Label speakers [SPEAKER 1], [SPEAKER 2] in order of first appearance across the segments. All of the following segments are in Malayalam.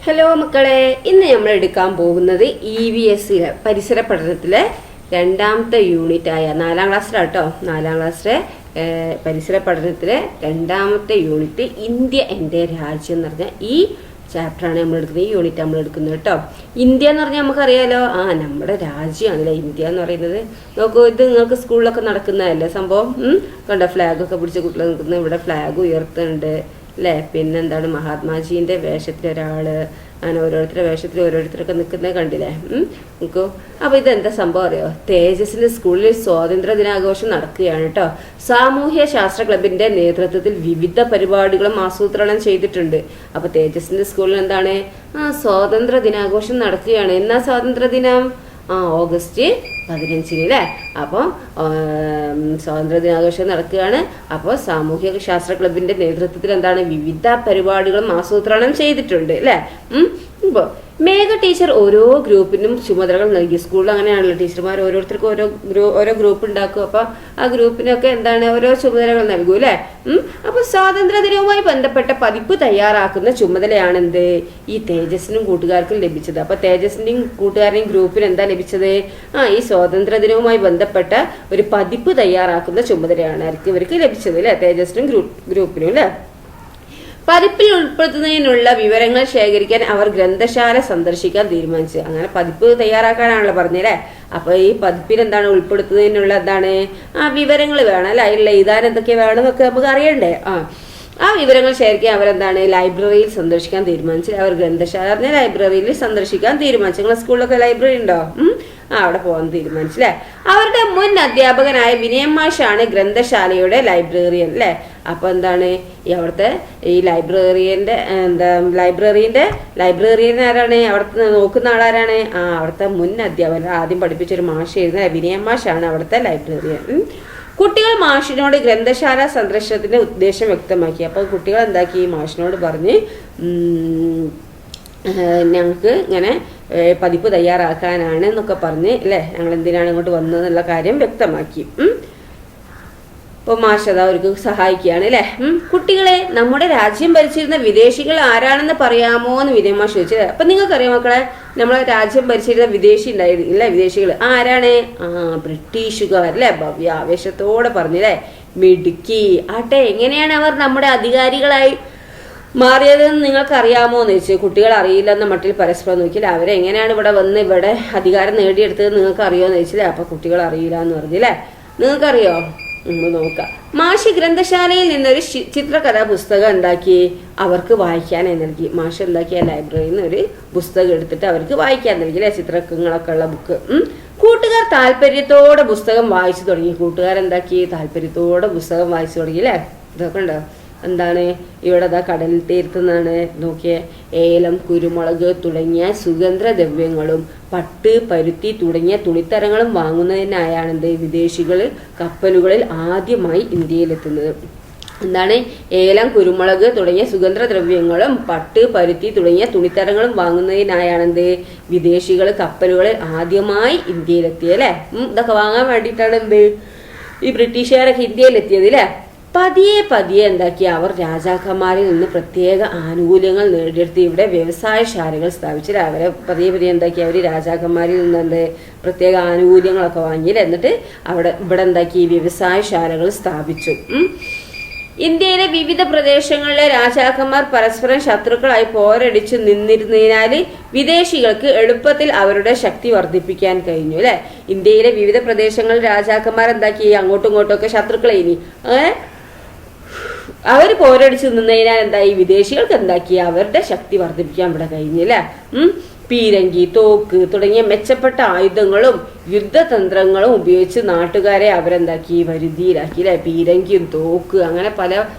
[SPEAKER 1] ഹലോ മക്കളെ, ഇന്ന് നമ്മൾ എടുക്കാൻ പോകുന്നത് EVS പരിസര പഠനത്തിലെ രണ്ടാമത്തെ യൂണിറ്റായ 4ാം ക്ലാസ്സിലാട്ടോ. 4ാം ക്ലാസ്സിലെ പരിസര പഠനത്തിലെ രണ്ടാമത്തെ യൂണിറ്റ് ഇന്ത്യ എൻ്റെ രാജ്യം എന്ന് പറഞ്ഞാൽ ഈ ചാപ്റ്ററാണ് നമ്മൾ എടുക്കുന്നത്. ഈ യൂണിറ്റ് നമ്മൾ എടുക്കുന്നത് കേട്ടോ. ഇന്ത്യ എന്ന് പറഞ്ഞാൽ നമുക്കറിയാലോ, നമ്മുടെ രാജ്യമാണല്ലേ ഇന്ത്യ എന്ന് പറയുന്നത്. നോക്കൂ, ഇത് നിങ്ങൾക്ക് സ്കൂളിലൊക്കെ നടക്കുന്നതല്ലേ സംഭവം. കണ്ടോ, ഫ്ലാഗൊക്കെ പിടിച്ച കുട്ടികൾ നിൽക്കുന്നത്. ഇവിടെ ഫ്ലാഗ് ഉയർത്തുന്നുണ്ട് അല്ലേ. പിന്നെന്താണ്, മഹാത്മാജീൻ്റെ വേഷത്തിൽ ഒരാൾ, അങ്ങനെ ഓരോരുത്തരുടെ വേഷത്തിൽ ഓരോരുത്തരൊക്കെ നിൽക്കുന്നത് കണ്ടില്ലേ നോക്കൂ. അപ്പോൾ ഇതെന്താ സംഭവം അറിയോ? തേജസിൻ്റെ സ്കൂളിൽ സ്വാതന്ത്ര്യ ദിനാഘോഷം നടക്കുകയാണ് കേട്ടോ. സാമൂഹ്യ ശാസ്ത്ര ക്ലബിൻ്റെ നേതൃത്വത്തിൽ വിവിധ പരിപാടികളും ആസൂത്രണം ചെയ്തിട്ടുണ്ട്. അപ്പോൾ തേജസിൻ്റെ സ്കൂളിൽ എന്താണ്, സ്വാതന്ത്ര്യ ദിനാഘോഷം നടക്കുകയാണ്. എന്നാ സ്വാതന്ത്ര്യ ദിനം? ഓഗസ്റ്റ് 15 അല്ലേ. അപ്പോൾ സ്വാതന്ത്ര്യ ദിനാഘോഷം നടക്കുകയാണ്. അപ്പോൾ സാമൂഹ്യ ശാസ്ത്ര ക്ലബിന്റെ നേതൃത്വത്തിൽ എന്താണ്, വിവിധ പരിപാടികളും ആസൂത്രണം ചെയ്തിട്ടുണ്ട് അല്ലേ. ഇപ്പോൾ മേഘ ടീച്ചർ ഓരോ ഗ്രൂപ്പിനും ചുമതലകൾ നൽകി. സ്കൂളിൽ അങ്ങനെയാണല്ലോ, ടീച്ചർമാർ ഓരോരുത്തർക്കും ഓരോ ഗ്രൂപ്പ് ഉണ്ടാക്കും. അപ്പോൾ ആ ഗ്രൂപ്പിനൊക്കെ എന്താണ്, ഓരോ ചുമതലകൾ നൽകും അല്ലേ. അപ്പോൾ സ്വാതന്ത്ര്യ ദിനവുമായി ബന്ധപ്പെട്ട പതിപ്പ് തയ്യാറാക്കുന്ന ചുമതലയാണ് എന്ത്, ഈ തേജസ്സിനും കൂട്ടുകാർക്കും ലഭിച്ചത്. അപ്പോൾ തേജസ്സിൻ്റെയും കൂട്ടുകാരുടെയും ഗ്രൂപ്പിന് എന്താ ലഭിച്ചത്? ഈ സ്വാതന്ത്ര്യ ദിനവുമായി ബന്ധപ്പെട്ട ഒരു പതിപ്പ് തയ്യാറാക്കുന്ന ചുമതലയാണ് ഇവർക്ക് ലഭിച്ചത് അല്ലേ, തേജസ്സിനും ഗ്രൂപ്പിനും അല്ലേ. പതിപ്പിൽ ഉൾപ്പെടുത്തുന്നതിനുള്ള വിവരങ്ങൾ ശേഖരിക്കാൻ അവർ ഗ്രന്ഥശാല സന്ദർശിക്കാൻ തീരുമാനിച്ചു. അങ്ങനെ പതിപ്പ് തയ്യാറാക്കാനാണല്ലോ പറഞ്ഞല്ലേ. അപ്പൊ ഈ പതിപ്പിൽ എന്താണ് ഉൾപ്പെടുത്തുന്നതിനുള്ള എന്താണ്, വിവരങ്ങൾ വേണം അല്ലെ. അതിൽ എഴുതാൻ എന്തൊക്കെ വേണമെന്നൊക്കെ നമുക്ക് അറിയണ്ടേ. ആ വിവരങ്ങൾ ശേഖരിക്കാൻ അവരെന്താണ്, ലൈബ്രറിയിൽ സന്ദർശിക്കാൻ തീരുമാനിച്ചു. അവർ ഗ്രന്ഥശാല ലൈബ്രറിയിൽ സന്ദർശിക്കാൻ തീരുമാനിച്ചു. നിങ്ങളുടെ സ്കൂളിലൊക്കെ ലൈബ്രറി ഉണ്ടോ? അവിടെ പോകാൻ തീരുമാനിച്ചു അല്ലേ. അവരുടെ മുൻ അധ്യാപകനായ വിനയൻ മാഷാണ് ഗ്രന്ഥശാലയുടെ ലൈബ്രറിയൻ അല്ലേ. അപ്പൊ എന്താണ്, അവിടുത്തെ ഈ ലൈബ്രറിയൻ ആരാണ്? അവിടുത്തെ നോക്കുന്ന ആളാരാണ്? അവിടുത്തെ മുൻ അധ്യാപകൻ, ആദ്യം പഠിപ്പിച്ചൊരു മാഷായിരുന്നു വിനയൻ മാഷാണ് അവിടുത്തെ ലൈബ്രറിയൻ. കുട്ടികൾ മാഷിനോട് ഗ്രന്ഥശാല സന്ദർശനത്തിന്റെ ഉദ്ദേശം വ്യക്തമാക്കി. അപ്പോൾ കുട്ടികൾ എന്താക്കി, മാഷിനോട് പറഞ്ഞ് ഞങ്ങൾക്ക് ഇങ്ങനെ പതിപ്പ് തയ്യാറാക്കാനാണ് എന്നൊക്കെ പറഞ്ഞ് അല്ലേ, ഞങ്ങൾ എന്തിനാണ് ഇങ്ങോട്ട് വന്നതെന്നുള്ള കാര്യം വ്യക്തമാക്കി. അപ്പോൾ മാഷത അവർക്ക് സഹായിക്കുകയാണ് അല്ലേ. കുട്ടികളെ, നമ്മുടെ രാജ്യം ഭരിച്ചിരുന്ന വിദേശികൾ ആരാണെന്ന് പറയാമോ എന്ന് വിനയൻ മാഷ് ചോദിച്ചത്. അപ്പം നിങ്ങൾക്കറിയാം മക്കളെ, നമ്മളെ രാജ്യം ഭരിച്ചിരുന്ന വിദേശി ഉണ്ടായിരുന്നു ഇല്ലേ, വിദേശികൾ ആരാണ്? ബ്രിട്ടീഷുകാർ അല്ലേ. ഭവ്യ ആവേശത്തോടെ പറഞ്ഞില്ലേ, മിടുക്കി. ആട്ടെ, എങ്ങനെയാണ് അവർ നമ്മുടെ അധികാരികളായി മാറിയതെന്ന് നിങ്ങൾക്ക് അറിയാമോ എന്ന് ചോദിച്ചു. കുട്ടികൾ അറിയില്ലെന്ന മട്ടിൽ പരസ്പരം നോക്കിയില്ല. അവരെങ്ങനെയാണ് ഇവിടെ അധികാരം നേടിയെടുത്തത് നിങ്ങൾക്ക് അറിയോ എന്ന് ചോദിച്ചില്ലേ. അപ്പൊ കുട്ടികൾ അറിയില്ല എന്ന് പറഞ്ഞില്ലേ. നിങ്ങൾക്കറിയോ? നോക്കാം. മാഷി ഗ്രന്ഥശാലയിൽ നിന്നൊരു ചിത്രകഥാ പുസ്തകം ഉണ്ടാക്കി അവർക്ക് വായിക്കാനായി നൽകി. മാഷ് ഉണ്ടാക്കിയ ലൈബ്രറിയിൽ നിന്ന് ഒരു പുസ്തകം എടുത്തിട്ട് അവർക്ക് വായിക്കാൻ നൽകി അല്ലെ, ചിത്രങ്ങളൊക്കെ ഉള്ള ബുക്ക്. കൂട്ടുകാർ താല്പര്യത്തോടെ പുസ്തകം വായിച്ചു തുടങ്ങി. കൂട്ടുകാരെന്താക്കി, താല്പര്യത്തോടെ പുസ്തകം വായിച്ചു തുടങ്ങി അല്ലേ. ഇതൊക്കെ ഉണ്ടോ, എന്താണ് ഇവിടെ കടലിൽ തീർത്തുനിന്നാണ് നോക്കിയേ, ഏലം, കുരുമുളക് തുടങ്ങിയ സുഗന്ധദ്രവ്യങ്ങളും പട്ട്, പരുത്തി തുടങ്ങിയ തുണിത്തരങ്ങളും വാങ്ങുന്നതിനായാണ് വിദേശികൾ കപ്പലുകളിൽ ആദ്യമായി ഇന്ത്യയിലെത്തുന്നത്. എന്താണ്, ഏലം, കുരുമുളക് തുടങ്ങിയ സുഗന്ധദ്രവ്യങ്ങളും പട്ട്, പരുത്തി തുടങ്ങിയ തുണിത്തരങ്ങളും വാങ്ങുന്നതിനായാണ് വിദേശികൾ കപ്പലുകളിൽ ആദ്യമായി ഇന്ത്യയിലെത്തിയത് അല്ലേ. ഇതൊക്കെ വാങ്ങാൻ വേണ്ടിയിട്ടാണ് ഈ ബ്രിട്ടീഷുകാരൊക്കെ ഇന്ത്യയിലെത്തിയത് അല്ലേ. പതിയെ എന്താക്കി, അവർ രാജാക്കന്മാരിൽ നിന്ന് പ്രത്യേക ആനുകൂല്യങ്ങൾ നേടിയെടുത്ത് ഇവിടെ വ്യവസായശാലകൾ സ്ഥാപിച്ചില്ല. അവരെ പതിയെ എന്താക്കി, അവർ രാജാക്കന്മാരിൽ നിന്ന് പ്രത്യേക ആനുകൂല്യങ്ങളൊക്കെ വാങ്ങിയില്ല. എന്നിട്ട് ഇവിടെ എന്താക്കി, വ്യവസായശാലകൾ സ്ഥാപിച്ചു. ഇന്ത്യയിലെ വിവിധ പ്രദേശങ്ങളിലെ രാജാക്കന്മാർ പരസ്പരം ശത്രുക്കളായി പോരടിച്ചു നിന്നിരുന്നതിനാൽ വിദേശികൾക്ക് എളുപ്പത്തിൽ അവരുടെ ശക്തി വർദ്ധിപ്പിക്കാൻ കഴിഞ്ഞു അല്ലെ. ഇന്ത്യയിലെ വിവിധ പ്രദേശങ്ങളിൽ രാജാക്കന്മാർ എന്താക്കി, അങ്ങോട്ടും ഇങ്ങോട്ടും ഒക്കെ ശത്രുക്കളെ ഇനി അവർ പോരടിച്ചു നിന്നതിനാൽ എന്തായി, വിദേശികൾക്ക് എന്താക്കി, അവരുടെ ശക്തി വർദ്ധിപ്പിക്കാൻ ഇവിടെ കഴിഞ്ഞു അല്ലെ. പീരങ്കി, തോക്ക് തുടങ്ങിയ മെച്ചപ്പെട്ട ആയുധങ്ങളും യുദ്ധതന്ത്രങ്ങളും ഉപയോഗിച്ച് നാട്ടുകാരെ അവരെന്താക്കി, വരുതിയിലാക്കി അല്ലെ. പീരങ്കിയും തോക്ക് അങ്ങനെ പല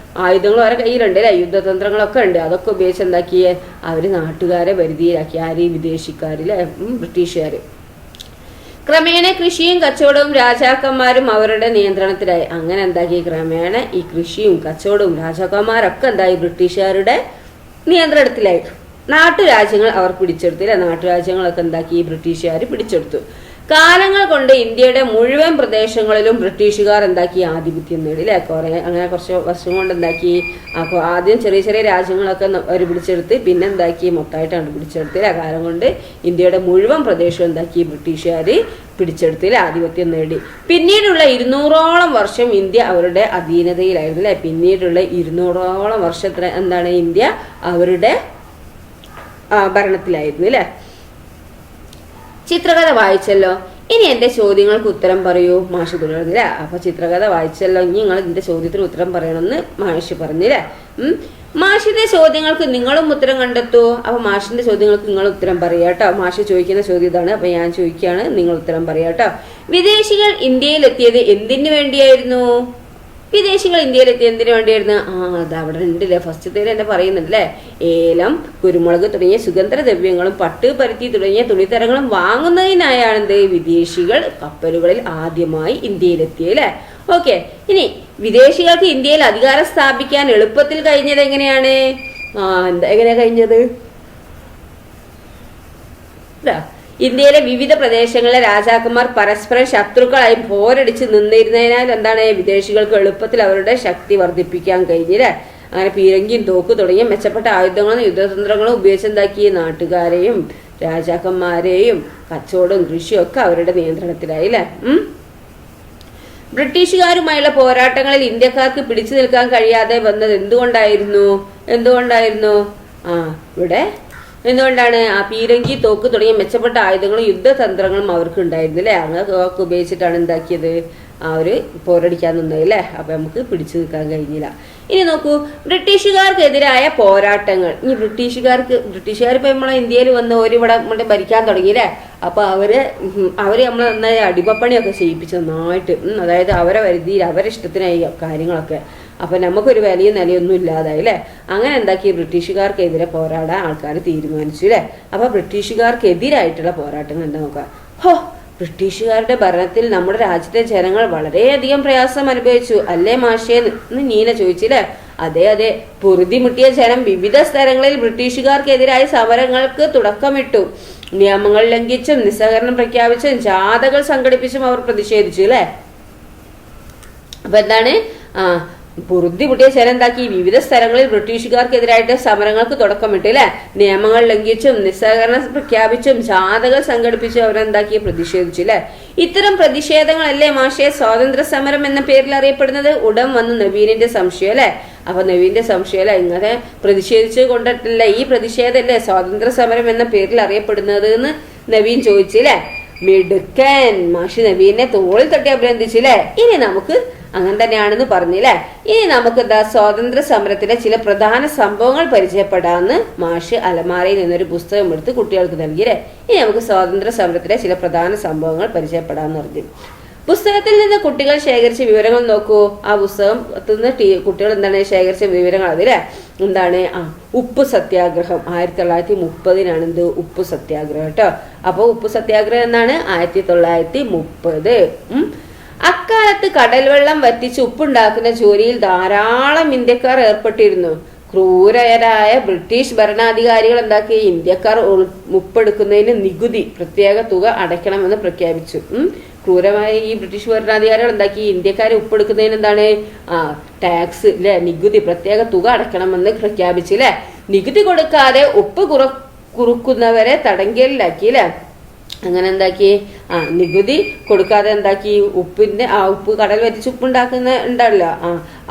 [SPEAKER 1] ആയുധങ്ങളും അവരുടെ കയ്യിലുണ്ട് അല്ലെ, യുദ്ധതന്ത്രങ്ങളൊക്കെ ഉണ്ട്. അതൊക്കെ ഉപയോഗിച്ച് എന്താക്കി, അവര് നാട്ടുകാരെ വരുതിയിലാക്കി. ആര്? വിദേശിക്കാരില്ലേ, ബ്രിട്ടീഷുകാർ. ക്രമേണ കൃഷിയും കച്ചവടവും രാജാക്കന്മാരും അവരുടെ നിയന്ത്രണത്തിലായി. അങ്ങനെ എന്താക്കി, ക്രമേണ ഈ കൃഷിയും കച്ചവടവും രാജാക്കന്മാരൊക്കെ എന്തായി, ബ്രിട്ടീഷുകാരുടെ നിയന്ത്രണത്തിലായി. നാട്ടുരാജ്യങ്ങൾ അവർ പിടിച്ചെടുത്തില്ല. നാട്ടുരാജ്യങ്ങളൊക്കെ എന്താക്കി, ബ്രിട്ടീഷുകാർ പിടിച്ചെടുത്തു. കാലങ്ങൾ കൊണ്ട് ഇന്ത്യയുടെ മുഴുവൻ പ്രദേശങ്ങളിലും ബ്രിട്ടീഷുകാർ എന്താക്കി ആധിപത്യം നേടി അല്ലെ. അങ്ങനെ കുറച്ച് വർഷം കൊണ്ട് എന്താക്കി ആദ്യം ചെറിയ ചെറിയ രാജ്യങ്ങളൊക്കെ അവർ പിടിച്ചെടുത്ത് പിന്നെ എന്താക്കി മൊത്തമായിട്ടാണ് പിടിച്ചെടുത്തില്ല. കാലം കൊണ്ട് ഇന്ത്യയുടെ മുഴുവൻ പ്രദേശവും എന്താക്കി ബ്രിട്ടീഷുകാർ പിടിച്ചെടുത്തിൽ ആധിപത്യം നേടി. പിന്നീടുള്ള 200ഓളം വർഷം ഇന്ത്യ അവരുടെ അധീനതയിലായിരുന്നു അല്ലെ. പിന്നീടുള്ള 200ഓളം വർഷത്തിന് എന്താണ് ഇന്ത്യ അവരുടെ ഭരണത്തിലായിരുന്നു അല്ലെ. ചിത്രകഥ വായിച്ചല്ലോ, ഇനി എൻ്റെ ചോദ്യങ്ങൾക്ക് ഉത്തരം പറയൂ മാഷ് തുടർന്നില്ല. അപ്പൊ ചിത്രകഥ വായിച്ചല്ലോ, ഇനി നിങ്ങൾ ഇതിന്റെ ചോദ്യത്തിന് ഉത്തരം പറയണമെന്ന് മാഷ് പറഞ്ഞില്ലേ. മാഷിന്റെ ചോദ്യങ്ങൾക്ക് നിങ്ങളും ഉത്തരം കണ്ടെത്തൂ. അപ്പൊ മാഷിന്റെ ചോദ്യങ്ങൾക്ക് നിങ്ങൾ ഉത്തരം പറയാ കേട്ടോ. മാഷ് ചോദിക്കുന്ന ചോദ്യം ഇതാണ്, അപ്പൊ ഞാൻ ചോദിക്കുകയാണ്, നിങ്ങൾ ഉത്തരം പറയാ കേട്ടോ. വിദേശികൾ ഇന്ത്യയിൽ എത്തിയത് എന്തിനു വേണ്ടിയായിരുന്നു? വിദേശികൾ ഇന്ത്യയിലെത്തി എന്തിനു വേണ്ടിയായിരുന്നു? അത് അവിടെ ഉണ്ടല്ലേ, ഫസ്റ്റത്തേൽ തന്നെ പറയുന്നുണ്ടല്ലേ. ഏലം, കുരുമുളക് തുടങ്ങിയ സുഗന്ധദ്രവ്യങ്ങളും പട്ട്, പരുത്തി തുടങ്ങിയ തുണിത്തരങ്ങളും വാങ്ങുന്നതിനായാണ് വിദേശികൾ കപ്പലുകളിൽ ആദ്യമായി ഇന്ത്യയിലെത്തിയല്ലേ. ഓക്കെ, ഇനി വിദേശികൾക്ക് ഇന്ത്യയിൽ അധികാരം സ്ഥാപിക്കാൻ എളുപ്പത്തിൽ കഴിഞ്ഞത് എങ്ങനെയാണ്? എങ്ങനെയാ കഴിഞ്ഞത്? ഇന്ത്യയിലെ വിവിധ പ്രദേശങ്ങളിലെ രാജാക്കന്മാർ പരസ്പരം ശത്രുക്കളായി പോരടിച്ച് നിന്നിരുന്നതിനാൽ എന്താണ് വിദേശികൾക്ക് എളുപ്പത്തിൽ അവരുടെ ശക്തി വർദ്ധിപ്പിക്കാൻ കഴിഞ്ഞില്ലേ. അങ്ങനെ പീരങ്കിയും തോക്ക് തുടങ്ങിയ മെച്ചപ്പെട്ട ആയുധങ്ങളും യുദ്ധതന്ത്രങ്ങളും ഉപയോഗിച്ചെന്താക്കി നാട്ടുകാരെയും രാജാക്കന്മാരെയും കച്ചവടവും കൃഷിയും ഒക്കെ അവരുടെ നിയന്ത്രണത്തിലായി അല്ലേ. ബ്രിട്ടീഷുകാരുമായുള്ള പോരാട്ടങ്ങളിൽ ഇന്ത്യക്കാർക്ക് പിടിച്ചു നിൽക്കാൻ കഴിയാതെ വന്നത് എന്തുകൊണ്ടായിരുന്നു? ഇവിടെ എന്തുകൊണ്ടാണ്? പീരങ്കി, തോക്ക് തുടങ്ങിയ മെച്ചപ്പെട്ട ആയുധങ്ങളും യുദ്ധതന്ത്രങ്ങളും അവർക്ക് ഉണ്ടായിരുന്നു അല്ലേ. അങ്ങനെയൊക്കെ ഉപയോഗിച്ചിട്ടാണ് എന്താക്കിയത് അവര് പോരടിക്കാൻ നിന്നത് അല്ലേ. അപ്പൊ നമുക്ക് പിടിച്ചു നിൽക്കാൻ കഴിഞ്ഞില്ല. ഇനി നോക്കൂ, ബ്രിട്ടീഷുകാർക്കെതിരായ പോരാട്ടങ്ങൾ. ഇനി ബ്രിട്ടീഷുകാർ ഇപ്പൊ നമ്മളെ ഇന്ത്യയിൽ വന്ന് ഒരിവിടെ നമ്മുടെ ഭരിക്കാൻ തുടങ്ങിയില്ലേ. അപ്പൊ അവര് നമ്മളെ നന്നായി അടിമപ്പണിയൊക്കെ ചെയ്യിപ്പിച്ചു നന്നായിട്ട്. അതായത് അവരെ വരുതിയിൽ അവരെ ഇഷ്ടത്തിനായി കാര്യങ്ങളൊക്കെ. അപ്പൊ നമുക്കൊരു വിലയും നിലയൊന്നും ഇല്ലാതായി അല്ലെ. അങ്ങനെ എന്താക്കി ബ്രിട്ടീഷുകാർക്കെതിരെ പോരാടാൻ ആൾക്കാർ തീരുമാനിച്ചു അല്ലെ. അപ്പൊ ബ്രിട്ടീഷുകാർക്കെതിരായിട്ടുള്ള പോരാട്ടങ്ങൾ എന്താ നോക്കാം. ബ്രിട്ടീഷുകാരുടെ ഭരണത്തിൽ നമ്മുടെ രാജ്യത്തെ ജനങ്ങൾ വളരെയധികം പ്രയാസം അനുഭവിച്ചു അല്ലേ മാഷേന്ന് നീന ചോദിച്ചില്ലേ. അതെ, പൊറുതിമുട്ടിയ ജനം വിവിധ സ്ഥലങ്ങളിൽ ബ്രിട്ടീഷുകാർക്കെതിരായ സമരങ്ങൾക്ക് തുടക്കമിട്ടു. നിയമങ്ങൾ ലംഘിച്ചും നിസ്സഹകരണം പ്രഖ്യാപിച്ചും ജാഥകൾ സംഘടിപ്പിച്ചും അവർ പ്രതിഷേധിച്ചു അല്ലെ. അപ്പൊ എന്താണ് പൊറുതിമുട്ടിയ ജനം എന്താക്കി വിവിധ സ്ഥലങ്ങളിൽ ബ്രിട്ടീഷുകാർക്കെതിരായിട്ട് സമരങ്ങൾക്ക് തുടക്കമിട്ടു അല്ലെ. നിയമങ്ങൾ ലംഘിച്ചും നിസ്സഹകരണം പ്രഖ്യാപിച്ചും ജാഥകൾ സംഘടിപ്പിച്ചും അവരെന്താക്കി പ്രതിഷേധിച്ചു അല്ലെ. ഇത്തരം പ്രതിഷേധങ്ങളല്ലേ മാഷെ സ്വാതന്ത്ര്യ സമരം എന്ന പേരിൽ അറിയപ്പെടുന്നത്? ഉടൻ വന്ന് നവീനിന്റെ സംശയം അല്ലെ. അപ്പൊ നവീന്റെ സംശയം അല്ലെ, ഇങ്ങനെ പ്രതിഷേധിച്ചു കൊണ്ടിട്ടില്ല ഈ പ്രതിഷേധമല്ലേ സ്വാതന്ത്ര്യ സമരം എന്ന പേരിൽ അറിയപ്പെടുന്നത് എന്ന് നവീൻ ചോദിച്ചില്ലേ. മിടുക്കൻ മാഷി നവീനെ തോളിൽ തട്ടി അഭിനന്ദിച്ചില്ലേ. ഇനി നമുക്ക് അങ്ങനെ തന്നെയാണെന്ന് പറഞ്ഞില്ലേ. ഇനി നമുക്ക് സ്വാതന്ത്ര്യ സമരത്തിലെ ചില പ്രധാന സംഭവങ്ങൾ പരിചയപ്പെടാമെന്ന് മാഷ് അലമാരയിൽ നിന്നൊരു പുസ്തകം എടുത്ത് കുട്ടികൾക്ക് നൽകിയില്ലേ. ഇനി നമുക്ക് സ്വാതന്ത്ര്യ സമരത്തിലെ ചില പ്രധാന സംഭവങ്ങൾ പരിചയപ്പെടാമെന്ന് പറഞ്ഞു. പുസ്തകത്തിൽ നിന്ന് കുട്ടികൾ ശേഖരിച്ച വിവരങ്ങൾ നോക്കൂ. ആ പുസ്തകത്തിൽ നിന്ന് കുട്ടികൾ എന്താണ് ശേഖരിച്ച വിവരങ്ങൾ? അതിലെ എന്താണ് ഉപ്പ് സത്യാഗ്രഹം 1930 എന്ത് ഉപ്പ് സത്യാഗ്രഹം കേട്ടോ. അപ്പൊ ഉപ്പ് സത്യാഗ്രഹം എന്നാണ് 1930. അക്കാലത്ത് കടൽ വെള്ളം വറ്റിച്ച് ഉപ്പുണ്ടാക്കുന്ന ജോലിയിൽ ധാരാളം ഇന്ത്യക്കാർ ഏർപ്പെട്ടിരുന്നു. ക്രൂരരായ ബ്രിട്ടീഷ് ഭരണാധികാരികൾ എന്താക്കി ഇന്ത്യക്കാർ ഉപ്പെടുക്കുന്നതിന് നികുതി പ്രത്യേക തുക അടയ്ക്കണമെന്ന് പ്രഖ്യാപിച്ചു. ക്രൂരമായ ഈ ബ്രിട്ടീഷ് ഭരണാധികാരികൾ എന്താക്കി ഇന്ത്യക്കാരെ ഉപ്പെടുക്കുന്നതിന് എന്താണ് ടാക്സ് അല്ലെ, നികുതി പ്രത്യേക തുക അടയ്ക്കണമെന്ന് പ്രഖ്യാപിച്ചില്ലേ. നികുതി കൊടുക്കാതെ ഉപ്പ് കുറുക്കുന്നവരെ തടങ്കലിലാക്കി അല്ലെ. അങ്ങനെ എന്താക്കി നികുതി കൊടുക്കാതെ എന്താക്കി ഉപ്പ് കടൽ വറ്റിച്ച് ഉപ്പുണ്ടാക്കുന്ന ഉണ്ടല്ലോ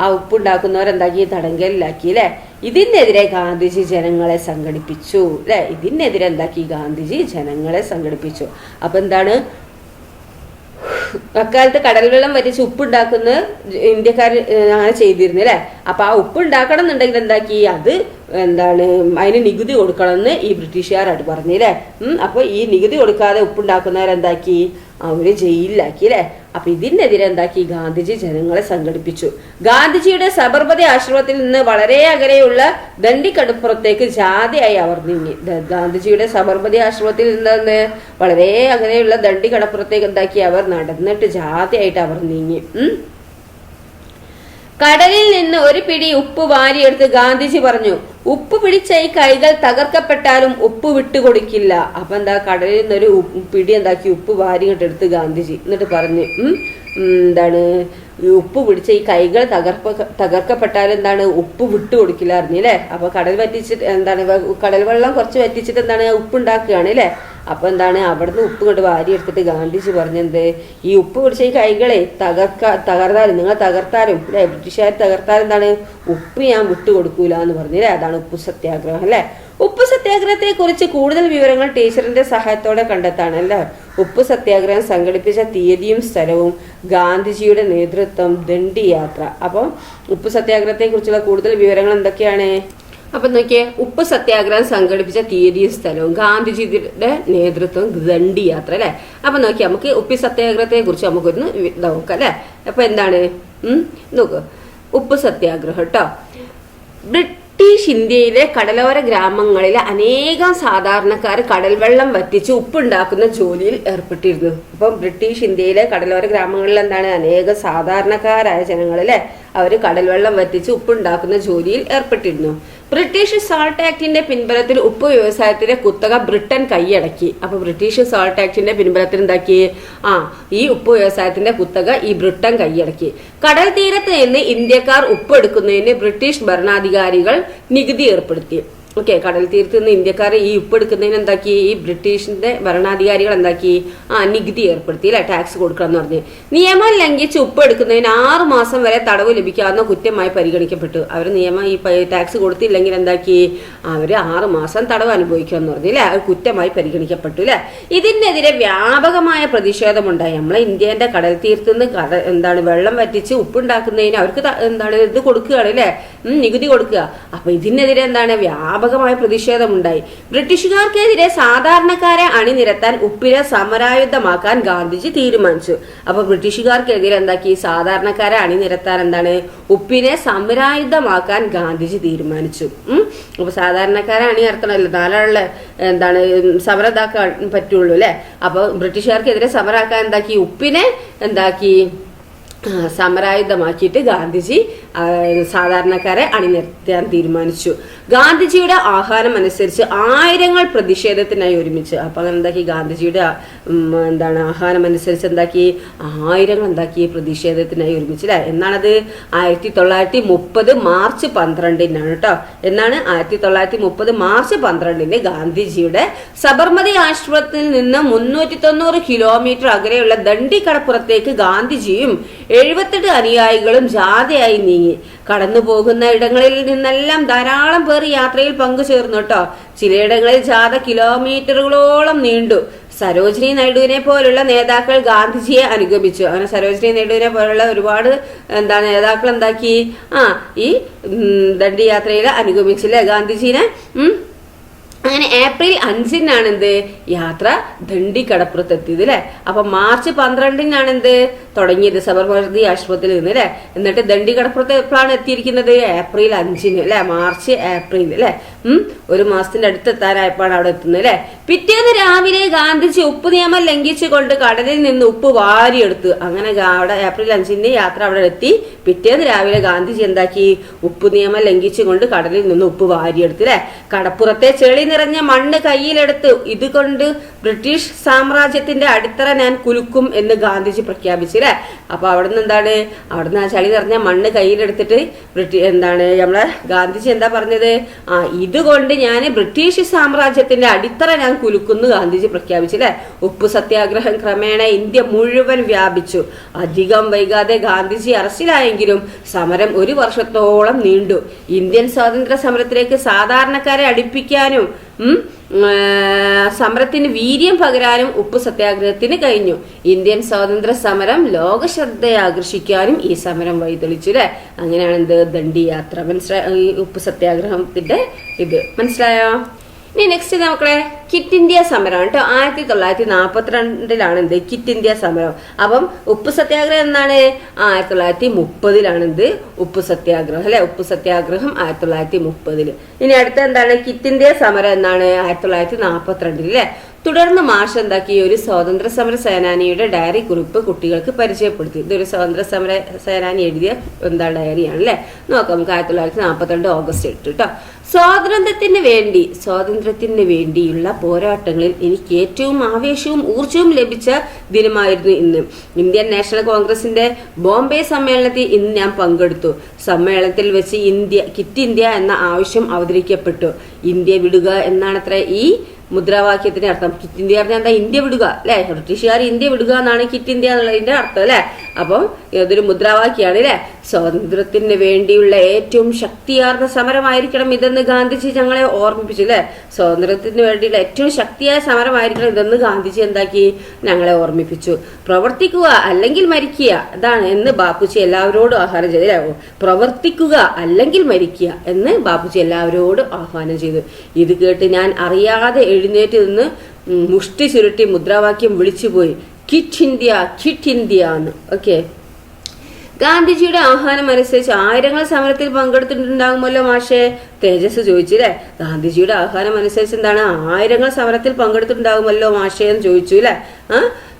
[SPEAKER 1] ആ ഉപ്പുണ്ടാക്കുന്നവരെന്താക്കി തടങ്കലിലാക്കി അല്ലെ. ഇതിനെതിരെ ഗാന്ധിജി ജനങ്ങളെ സംഘടിപ്പിച്ചു അല്ലെ. ഇതിനെതിരെ എന്താക്കി ഗാന്ധിജി ജനങ്ങളെ സംഘടിപ്പിച്ചു. അപ്പൊ എന്താണ് അക്കാലത്ത് കടൽ വെള്ളം വറ്റിച്ച് ഉപ്പുണ്ടാക്കുന്ന ഇന്ത്യക്കാർ അങ്ങനെ ചെയ്തിരുന്നു അല്ലെ. അപ്പൊ ആ ഉപ്പുണ്ടാക്കണം എന്നുണ്ടെങ്കിൽ എന്താക്കി അത് എന്താണ് അതിന് നികുതി കൊടുക്കണം എന്ന് ഈ ബ്രിട്ടീഷുകാർ പറഞ്ഞില്ലേ. അപ്പൊ ഈ നികുതി കൊടുക്കാതെ ഉപ്പുണ്ടാക്കുന്നവരെന്താക്കി അവര് ജയിലിലാക്കി അല്ലെ. അപ്പൊ ഇതിനെതിരെ എന്താക്കി ഗാന്ധിജി ജനങ്ങളെ സംഘടിപ്പിച്ചു. ഗാന്ധിജിയുടെ സബർമതി ആശ്രമത്തിൽ നിന്ന് വളരെ അകലെയുള്ള ദണ്ഡിക്കടുപ്പുറത്തേക്ക് ജാഥയായി അവർ നീങ്ങി. ഗാന്ധിജിയുടെ സബർമതി ആശ്രമത്തിൽ നിന്ന് വളരെ അകലെയുള്ള ദണ്ഡിക്കടപ്പുറത്തേക്ക് എന്താക്കി അവർ നടന്നിട്ട് ജാഥയായിട്ട് അവർ നീങ്ങി. കടലിൽ നിന്ന് ഒരു പിടി ഉപ്പ് വാരിയെടുത്ത് ഗാന്ധിജി പറഞ്ഞു, ഉപ്പ് പിടിച്ച ഈ കൈകൾ തകർക്കപ്പെട്ടാലും ഉപ്പ് വിട്ടുകൊടുക്കില്ല. അപ്പൊ എന്താ, കടലിൽ നിന്നൊരു പിടി എന്താക്കി ഉപ്പ് വാരിയിട്ടെടുത്ത് ഗാന്ധിജി എന്നിട്ട് പറഞ്ഞു, എന്താണ്, ഉപ്പ് പിടിച്ച ഈ കൈകൾ തകർക്കപ്പെട്ടാലും എന്താണ്, ഉപ്പ് വിട്ടു കൊടുക്കില്ല അറിഞ്ഞില്ലേ. അപ്പൊ കടൽ വറ്റിച്ചിട്ട് എന്താണ്, കടൽ വെള്ളം കുറച്ച് വറ്റിച്ചിട്ട് എന്താണ് ഉപ്പ് ഉണ്ടാക്കുകയാണ് അല്ലേ. അപ്പൊ എന്താണ്, അവിടുന്ന് ഉപ്പ് കൊണ്ട് വാരി എടുത്തിട്ട് ഗാന്ധിജി പറഞ്ഞെന്ത്, ഈ ഉപ്പ് പിടിച്ച ഈ കൈകളെ തകർത്താലും നിങ്ങൾ തകർത്താലും അല്ലെ, ബ്രിട്ടീഷുകാർ തകർത്താലും എന്താണ്, ഉപ്പ് ഞാൻ വിട്ടുകൊടുക്കൂല എന്ന് പറഞ്ഞില്ലേ. അതാണ് ഉപ്പ് സത്യാഗ്രഹം അല്ലെ. ഉപ്പ് സത്യാഗ്രഹത്തെ കുറിച്ച് കൂടുതൽ വിവരങ്ങൾ ടീച്ചറിന്റെ സഹായത്തോടെ കണ്ടെത്താണ് അല്ലേ. ഉപ്പ് സത്യാഗ്രഹം സംഘടിപ്പിച്ച തീയതിയും സ്ഥലവും, ഗാന്ധിജിയുടെ നേതൃത്വം, ദണ്ഡി യാത്ര. അപ്പം ഉപ്പ് സത്യാഗ്രഹത്തെ കുറിച്ചുള്ള കൂടുതൽ വിവരങ്ങൾ എന്തൊക്കെയാണ്? അപ്പൊ നോക്കിയേ, ഉപ്പ് സത്യാഗ്രഹം സംഘടിപ്പിച്ച തീയതിയും സ്ഥലവും, ഗാന്ധിജിയുടെ നേതൃത്വം, ദണ്ഡി യാത്ര അല്ലെ. അപ്പൊ നോക്കി നമുക്ക് ഉപ്പ് സത്യാഗ്രഹത്തെ കുറിച്ച് നമുക്കൊന്ന് നോക്കാം അല്ലെ. അപ്പൊ എന്താണ് നോക്ക്, ഉപ്പ് സത്യാഗ്രഹം കേട്ടോ. ബ്രിട്ടീഷ് ഇന്ത്യയിലെ കടലോര ഗ്രാമങ്ങളിലെ അനേകം സാധാരണക്കാർ കടൽ വെള്ളം വറ്റിച്ച് ഉപ്പുണ്ടാക്കുന്ന ജോലിയിൽ ഏർപ്പെട്ടിരുന്നു. അപ്പം ബ്രിട്ടീഷ് ഇന്ത്യയിലെ കടലോര ഗ്രാമങ്ങളിൽ എന്താണ്, അനേകം സാധാരണക്കാരായ ജനങ്ങളിലെ അവര് കടൽ വെള്ളം വറ്റിച്ച് ഉപ്പുണ്ടാക്കുന്ന ജോലിയിൽ ഏർപ്പെട്ടിരുന്നു. ബ്രിട്ടീഷ് സാൾട്ട് ആക്ടിന്റെ പിൻബലത്തിൽ ഉപ്പ് വ്യവസായത്തിന്റെ കുത്തക ബ്രിട്ടൻ കൈയടക്കി. അപ്പൊ ബ്രിട്ടീഷ് സാൾട്ട് ആക്ടിന്റെ പിൻബലത്തിൽ എന്താക്കി, ഈ ഉപ്പ് വ്യവസായത്തിന്റെ കുത്തക ഈ ബ്രിട്ടൻ കൈയടക്കി. കടൽ തീരത്ത് നിന്ന് ഇന്ത്യക്കാർ ഉപ്പ് എടുക്കുന്നതിന് ബ്രിട്ടീഷ് ഭരണാധികാരികൾ നികുതി ഏർപ്പെടുത്തി. ഓക്കെ, കടൽ തീരത്ത് നിന്ന് ഇന്ത്യക്കാർ ഈ ഉപ്പ് എടുക്കുന്നതിന് എന്താക്കി, ഈ ബ്രിട്ടീഷിന്റെ ഭരണാധികാരികൾ എന്താക്കി, നികുതി ഏർപ്പെടുത്തി അല്ലെ, ടാക്സ് കൊടുക്കണം എന്ന് പറഞ്ഞ്. നിയമം ലംഘിച്ച് ഉപ്പ് എടുക്കുന്നതിന് 6 മാസം വരെ തടവ് ലഭിക്കാവുന്ന കുറ്റമായി പരിഗണിക്കപ്പെട്ടു. അവർ നിയമം ഈ ടാക്സ് കൊടുത്തില്ലെങ്കിൽ എന്താക്കി, അവര് 6 മാസം തടവ് അനുഭവിക്കാന്ന് പറഞ്ഞു അല്ലെ. അത് കുറ്റമായി പരിഗണിക്കപ്പെട്ടു അല്ലെ. ഇതിനെതിരെ വ്യാപകമായ പ്രതിഷേധമുണ്ടായി. നമ്മളെ ഇന്ത്യന്റെ കടൽ തീരത്ത് നിന്ന് എന്താണ് വെള്ളം വറ്റിച്ച് ഉപ്പുണ്ടാക്കുന്നതിന് അവർക്ക് എന്താണ് ഇത് കൊടുക്കുകയാണ് അല്ലെ, നികുതി കൊടുക്കുക. അപ്പൊ ഇതിനെതിരെ എന്താണ് വ്യാപകമായ പ്രതിഷേധമുണ്ടായി. ബ്രിട്ടീഷുകാർക്കെതിരെ സാധാരണക്കാരെ അണിനിരത്താൻ ഉപ്പിനെ സമരായുധമാക്കാൻ ഗാന്ധിജി തീരുമാനിച്ചു. അപ്പൊ ബ്രിട്ടീഷുകാർക്കെതിരെ എന്താക്കി, സാധാരണക്കാരെ അണിനിരത്താൻ എന്താണ്, ഉപ്പിനെ സമരായുധമാക്കാൻ ഗാന്ധിജി തീരുമാനിച്ചു. അപ്പൊ സാധാരണക്കാരെ അണിനിരത്തണമല്ലോ, നാലുള്ള എന്താണ് സമരം ഇതാക്കാൻ പറ്റുള്ളൂ അല്ലെ. അപ്പൊ ബ്രിട്ടീഷുകാർക്കെതിരെ സമരാക്കാൻ എന്താക്കി, ഉപ്പിനെ എന്താക്കി, സമരായുധമാക്കിയിട്ട് ഗാന്ധിജി സാധാരണക്കാരെ അണിനിരത്താൻ തീരുമാനിച്ചു. ഗാന്ധിജിയുടെ ആഹ്വാനം അനുസരിച്ച് ആയിരങ്ങൾ പ്രതിഷേധത്തിനായി ഒരുമിച്ച്. അപ്പൊ അങ്ങനെ എന്താക്കി, ഗാന്ധിജിയുടെ എന്താണ് ആഹ്വാനം അനുസരിച്ച് എന്താക്കി, ആയിരങ്ങൾ എന്താക്കി പ്രതിഷേധത്തിനായി ഒരുമിച്ച് അല്ലെ. എന്നാണത് 1930 മാർച്ച് 12-നാണ് കേട്ടോ. എന്നാണ് 1930 മാർച്ച് 12-ന് ഗാന്ധിജിയുടെ സബർമതി ആശ്രമത്തിൽ നിന്ന് 390 കിലോമീറ്റർ അകലെയുള്ള ദണ്ഡി കടപ്പുറത്തേക്ക് ഗാന്ധിജിയും 78 അനുയായികളും ജാഥയായി നീങ്ങി. കടന്നു പോകുന്ന ഇടങ്ങളിൽ നിന്നെല്ലാം ധാരാളം പേർ യാത്രയിൽ പങ്കുചേർന്നു കേട്ടോ. ചിലയിടങ്ങളിൽ ജാഥ കിലോമീറ്ററുകളോളം നീണ്ടു. സരോജിനി നായിഡുവിനെ പോലുള്ള നേതാക്കൾ ഗാന്ധിജിയെ അനുഗമിച്ചു. അങ്ങനെ സരോജിനി നായിഡുവിനെ പോലുള്ള ഒരുപാട് നേതാക്കൾ എന്താക്കി, ഈ ദണ്ഡി യാത്രയിൽ അനുഗമിച്ചില്ലേ ഗാന്ധിജീനെ. അങ്ങനെ ഏപ്രിൽ 5-നാണ് എന്ത് യാത്ര ദണ്ഡി കടപ്പുറത്ത് എത്തിയത് അല്ലെ. അപ്പൊ മാർച്ച് 12-നാണ് എന്ത് തുടങ്ങിയത്, സബർമതി ആശ്രമത്തിൽ നിന്ന് അല്ലെ. എന്നിട്ട് ദണ്ഡി കടപ്പുറത്ത് എപ്പോഴാണ് എത്തിയിരിക്കുന്നത്, ഏപ്രിൽ 5-ന് അല്ലെ. മാർച്ച് ഏപ്രിൽ അല്ലെ, 1 മാസത്തിന്റെ അടുത്തെത്താനായപ്പോഴാണ് അവിടെ എത്തുന്നത് അല്ലെ. പിറ്റേന്ന് രാവിലെ ഗാന്ധിജി ഉപ്പ് നിയമം ലംഘിച്ചുകൊണ്ട് കടലിൽ നിന്ന് ഉപ്പ് വാരിയെടുത്തു. അങ്ങനെ അവിടെ ഏപ്രിൽ 5-ന് യാത്ര അവിടെ എത്തി. പിറ്റേന്ന് രാവിലെ ഗാന്ധിജി എന്താക്കി, ഉപ്പ് നിയമം ലംഘിച്ചുകൊണ്ട് കടലിൽ നിന്ന് ഉപ്പ് വാരിയെടുത്തു അല്ലെ. കടപ്പുറത്തെ ചെളി നിറഞ്ഞ മണ്ണ് കയ്യിലെടുത്ത് ഇതുകൊണ്ട് ബ്രിട്ടീഷ് സാമ്രാജ്യത്തിന്റെ അടിത്തറ ഞാൻ കുലുക്കും എന്ന് ഗാന്ധിജി പ്രഖ്യാപിച്ചു അല്ലെ. അപ്പൊ അവിടുന്ന് അവിടുന്ന് ആ ചളി നിറഞ്ഞ മണ്ണ് കയ്യിലെടുത്തിട്ട് നമ്മളെ ഗാന്ധിജി എന്താ പറഞ്ഞത്, ഇതുകൊണ്ട് ഞാൻ ബ്രിട്ടീഷ് സാമ്രാജ്യത്തിന്റെ അടിത്തറ ഞാൻ കുലുക്കുന്നു ഗാന്ധിജി പ്രഖ്യാപിച്ചു അല്ലെ. ഉപ്പ് സത്യാഗ്രഹം ക്രമേണ ഇന്ത്യ മുഴുവൻ വ്യാപിച്ചു. അധികം വൈകാതെ ഗാന്ധിജി അറസ്റ്റിലായെങ്കിലും സമരം 1 വർഷത്തോളം നീണ്ടു. ഇന്ത്യൻ സ്വാതന്ത്ര്യ സമരത്തിലേക്ക് സാധാരണക്കാരെ അടുപ്പിക്കാനും സമരത്തിന് വീര്യം പകരാനും ഉപ്പ് സത്യാഗ്രഹത്തിന് കഴിഞ്ഞു. ഇന്ത്യൻ സ്വാതന്ത്ര്യ സമരം ലോക ശ്രദ്ധയെ ആകർഷിക്കാനും ഈ സമരം വഴിതെളിച്ചു അല്ലെ. അങ്ങനെയാണ് ദണ്ഡി യാത്ര. മനസ്സിലായി, ഉപ്പ് സത്യാഗ്രഹത്തിന്റെ ഇത് മനസ്സിലായോ? ഇനി നെക്സ്റ്റ് മക്കളെ ക്വിറ്റ് ഇന്ത്യ സമരമാണ് കേട്ടോ. 1942 എന്ത് ക്വിറ്റ് ഇന്ത്യ സമരം. അപ്പം ഉപ്പ് സത്യാഗ്രഹം എന്നാണ് 1930 എന്ത് ഉപ്പ് സത്യാഗ്രഹം അല്ലെ. ഉപ്പ് സത്യാഗ്രഹം 1930. ഇനി അടുത്ത എന്താണ് ക്വിറ്റ് ഇന്ത്യ സമരം എന്നാണ് 1942 അല്ലെ. തുടർന്ന് മാഷ് എന്താക്കി ഒരു സ്വാതന്ത്ര്യ സമര സേനാനിയുടെ ഡയറി കുറിപ്പ് കുട്ടികൾക്ക് പരിചയപ്പെടുത്തി. ഇതൊരു സ്വാതന്ത്ര്യ സമര സേനാനി എഴുതിയ ഡയറിയാണ് അല്ലെ. നോക്കാം നമുക്ക് 1942 ഓഗസ്റ്റ് 8 കേട്ടോ. സ്വാതന്ത്ര്യത്തിന് വേണ്ടിയുള്ള പോരാട്ടങ്ങളിൽ എനിക്ക് ഏറ്റവും ആവേശവും ഊർജവും ലഭിച്ച ദിനമായിരുന്നു ഇന്ന്. ഇന്ത്യൻ നാഷണൽ കോൺഗ്രസിന്റെ ബോംബെ സമ്മേളനത്തിൽ ഇന്ന് ഞാൻ പങ്കെടുത്തു. സമ്മേളനത്തിൽ വെച്ച് ക്വിറ്റ് ഇന്ത്യ എന്ന ആവശ്യം അവതരിക്കപ്പെട്ടു. ഇന്ത്യ വിടുക എന്നാണത്ര ഈ മുദ്രാവാക്യത്തിന്റെ അർത്ഥം. ക്വിറ്റ് ഇന്ത്യ പറഞ്ഞാൽ എന്താ? ഇന്ത്യ വിടുക അല്ലെ. ബ്രിട്ടീഷുകാർ ഇന്ത്യ വിടുക എന്നാണ് ക്വിറ്റ് ഇന്ത്യ എന്നുള്ളതിന്റെ അർത്ഥം അല്ലെ. അപ്പം ഇതൊരു മുദ്രാവാക്യാണ് അല്ലെ. സ്വാതന്ത്ര്യത്തിന് വേണ്ടിയുള്ള ഏറ്റവും ശക്തിയാർന്ന സമരമായിരിക്കണം ഇതെന്ന് ഗാന്ധിജി ഞങ്ങളെ ഓർമ്മിപ്പിച്ചു അല്ലെ. സ്വാതന്ത്ര്യത്തിന് വേണ്ടിയുള്ള ഏറ്റവും ശക്തിയായ സമരമായിരിക്കണം ഇതെന്ന് ഗാന്ധിജി എന്താക്കി ഞങ്ങളെ ഓർമ്മിപ്പിച്ചു. പ്രവർത്തിക്കുക അല്ലെങ്കിൽ മരിക്കുക അതാണ് എന്ന് ബാപ്പുജി എല്ലാവരോടും ആഹ്വാനം ചെയ്തു അല്ലെ. പ്രവർത്തിക്കുക അല്ലെങ്കിൽ മരിക്കുക എന്ന് ബാപ്പുജി എല്ലാവരോടും ആഹ്വാനം ചെയ്തു. ഇത് കേട്ട് ഞാൻ അറിയാതെ എഴുന്നേറ്റ് നിന്ന് മുഷ്ടി ചുരുട്ടി മുദ്രാവാക്യം വിളിച്ചുപോയി, ക്വിറ്റ് ഇന്ത്യ, ക്വിറ്റ് ഇന്ത്യ എന്ന്. ഓക്കെ, ഗാന്ധിജിയുടെ ആഹ്വാനം അനുസരിച്ച് ആയിരങ്ങൾ സമരത്തിൽ പങ്കെടുത്തിട്ടുണ്ടാകുമല്ലോ മാഷെ, തേജസ് ചോദിച്ചു അല്ലെ. ഗാന്ധിജിയുടെ ആഹ്വാനം അനുസരിച്ച് എന്താണ് ആയിരങ്ങൾ സമരത്തിൽ പങ്കെടുത്തിട്ടുണ്ടാകുമല്ലോ മാഷെ എന്ന് ചോദിച്ചു അല്ലെ.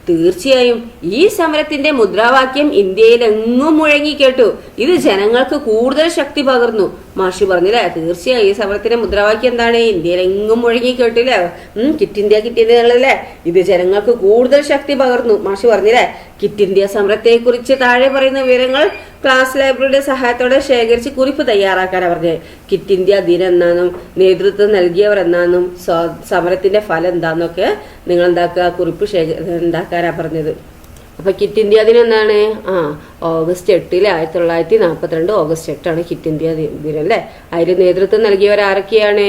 [SPEAKER 1] തീർച്ചയായും ഈ സമരത്തിന്റെ മുദ്രാവാക്യം ഇന്ത്യയിലെങ്ങും മുഴങ്ങി കേട്ടു. ഇത് ജനങ്ങൾക്ക് കൂടുതൽ ശക്തി പകർന്നു. മാഷി പറഞ്ഞില്ലേ. തീർച്ചയായും ഈ സമരത്തിന്റെ മുദ്രാവാക്യം എന്താണ്? ഇന്ത്യയിലെങ്ങും മുഴങ്ങി കേട്ടില്ലേ. ക്വിറ്റ് ഇന്ത്യ, ക്വിറ്റ് ഇന്ത്യ എന്നുള്ളതല്ലേ. ഇത് ജനങ്ങൾക്ക് കൂടുതൽ ശക്തി പകർന്നു. മാഷി പറഞ്ഞില്ലേ. ക്വിറ്റ് ഇന്ത്യ സമരത്തെ കുറിച്ച് താഴെ പറയുന്ന വിവരങ്ങൾ ക്ലാസ് ലൈബ്രറിയുടെ സഹായത്തോടെ ശേഖരിച്ച് കുറിപ്പ് തയ്യാറാക്കാനാണ് പറഞ്ഞത്. ക്വിറ്റ് ഇന്ത്യ ദിനം എന്നാന്നും നേതൃത്വം നൽകിയവർ എന്നാന്നും സമരത്തിന്റെ ഫലം എന്താന്നൊക്കെ നിങ്ങൾ എന്താക്കുക കുറിപ്പ് ഉണ്ടാക്കാനാ പറഞ്ഞത്. അപ്പൊ ക്വിറ്റ് ഇന്ത്യ ദിനം എന്താണ്? ഓഗസ്റ്റ് 8 1942 ഓഗസ്റ്റ് 8 ക്വിറ്റ് ഇന്ത്യ ദിനം അല്ലെ. അതിൽ നേതൃത്വം നൽകിയവർ ആരൊക്കെയാണ്?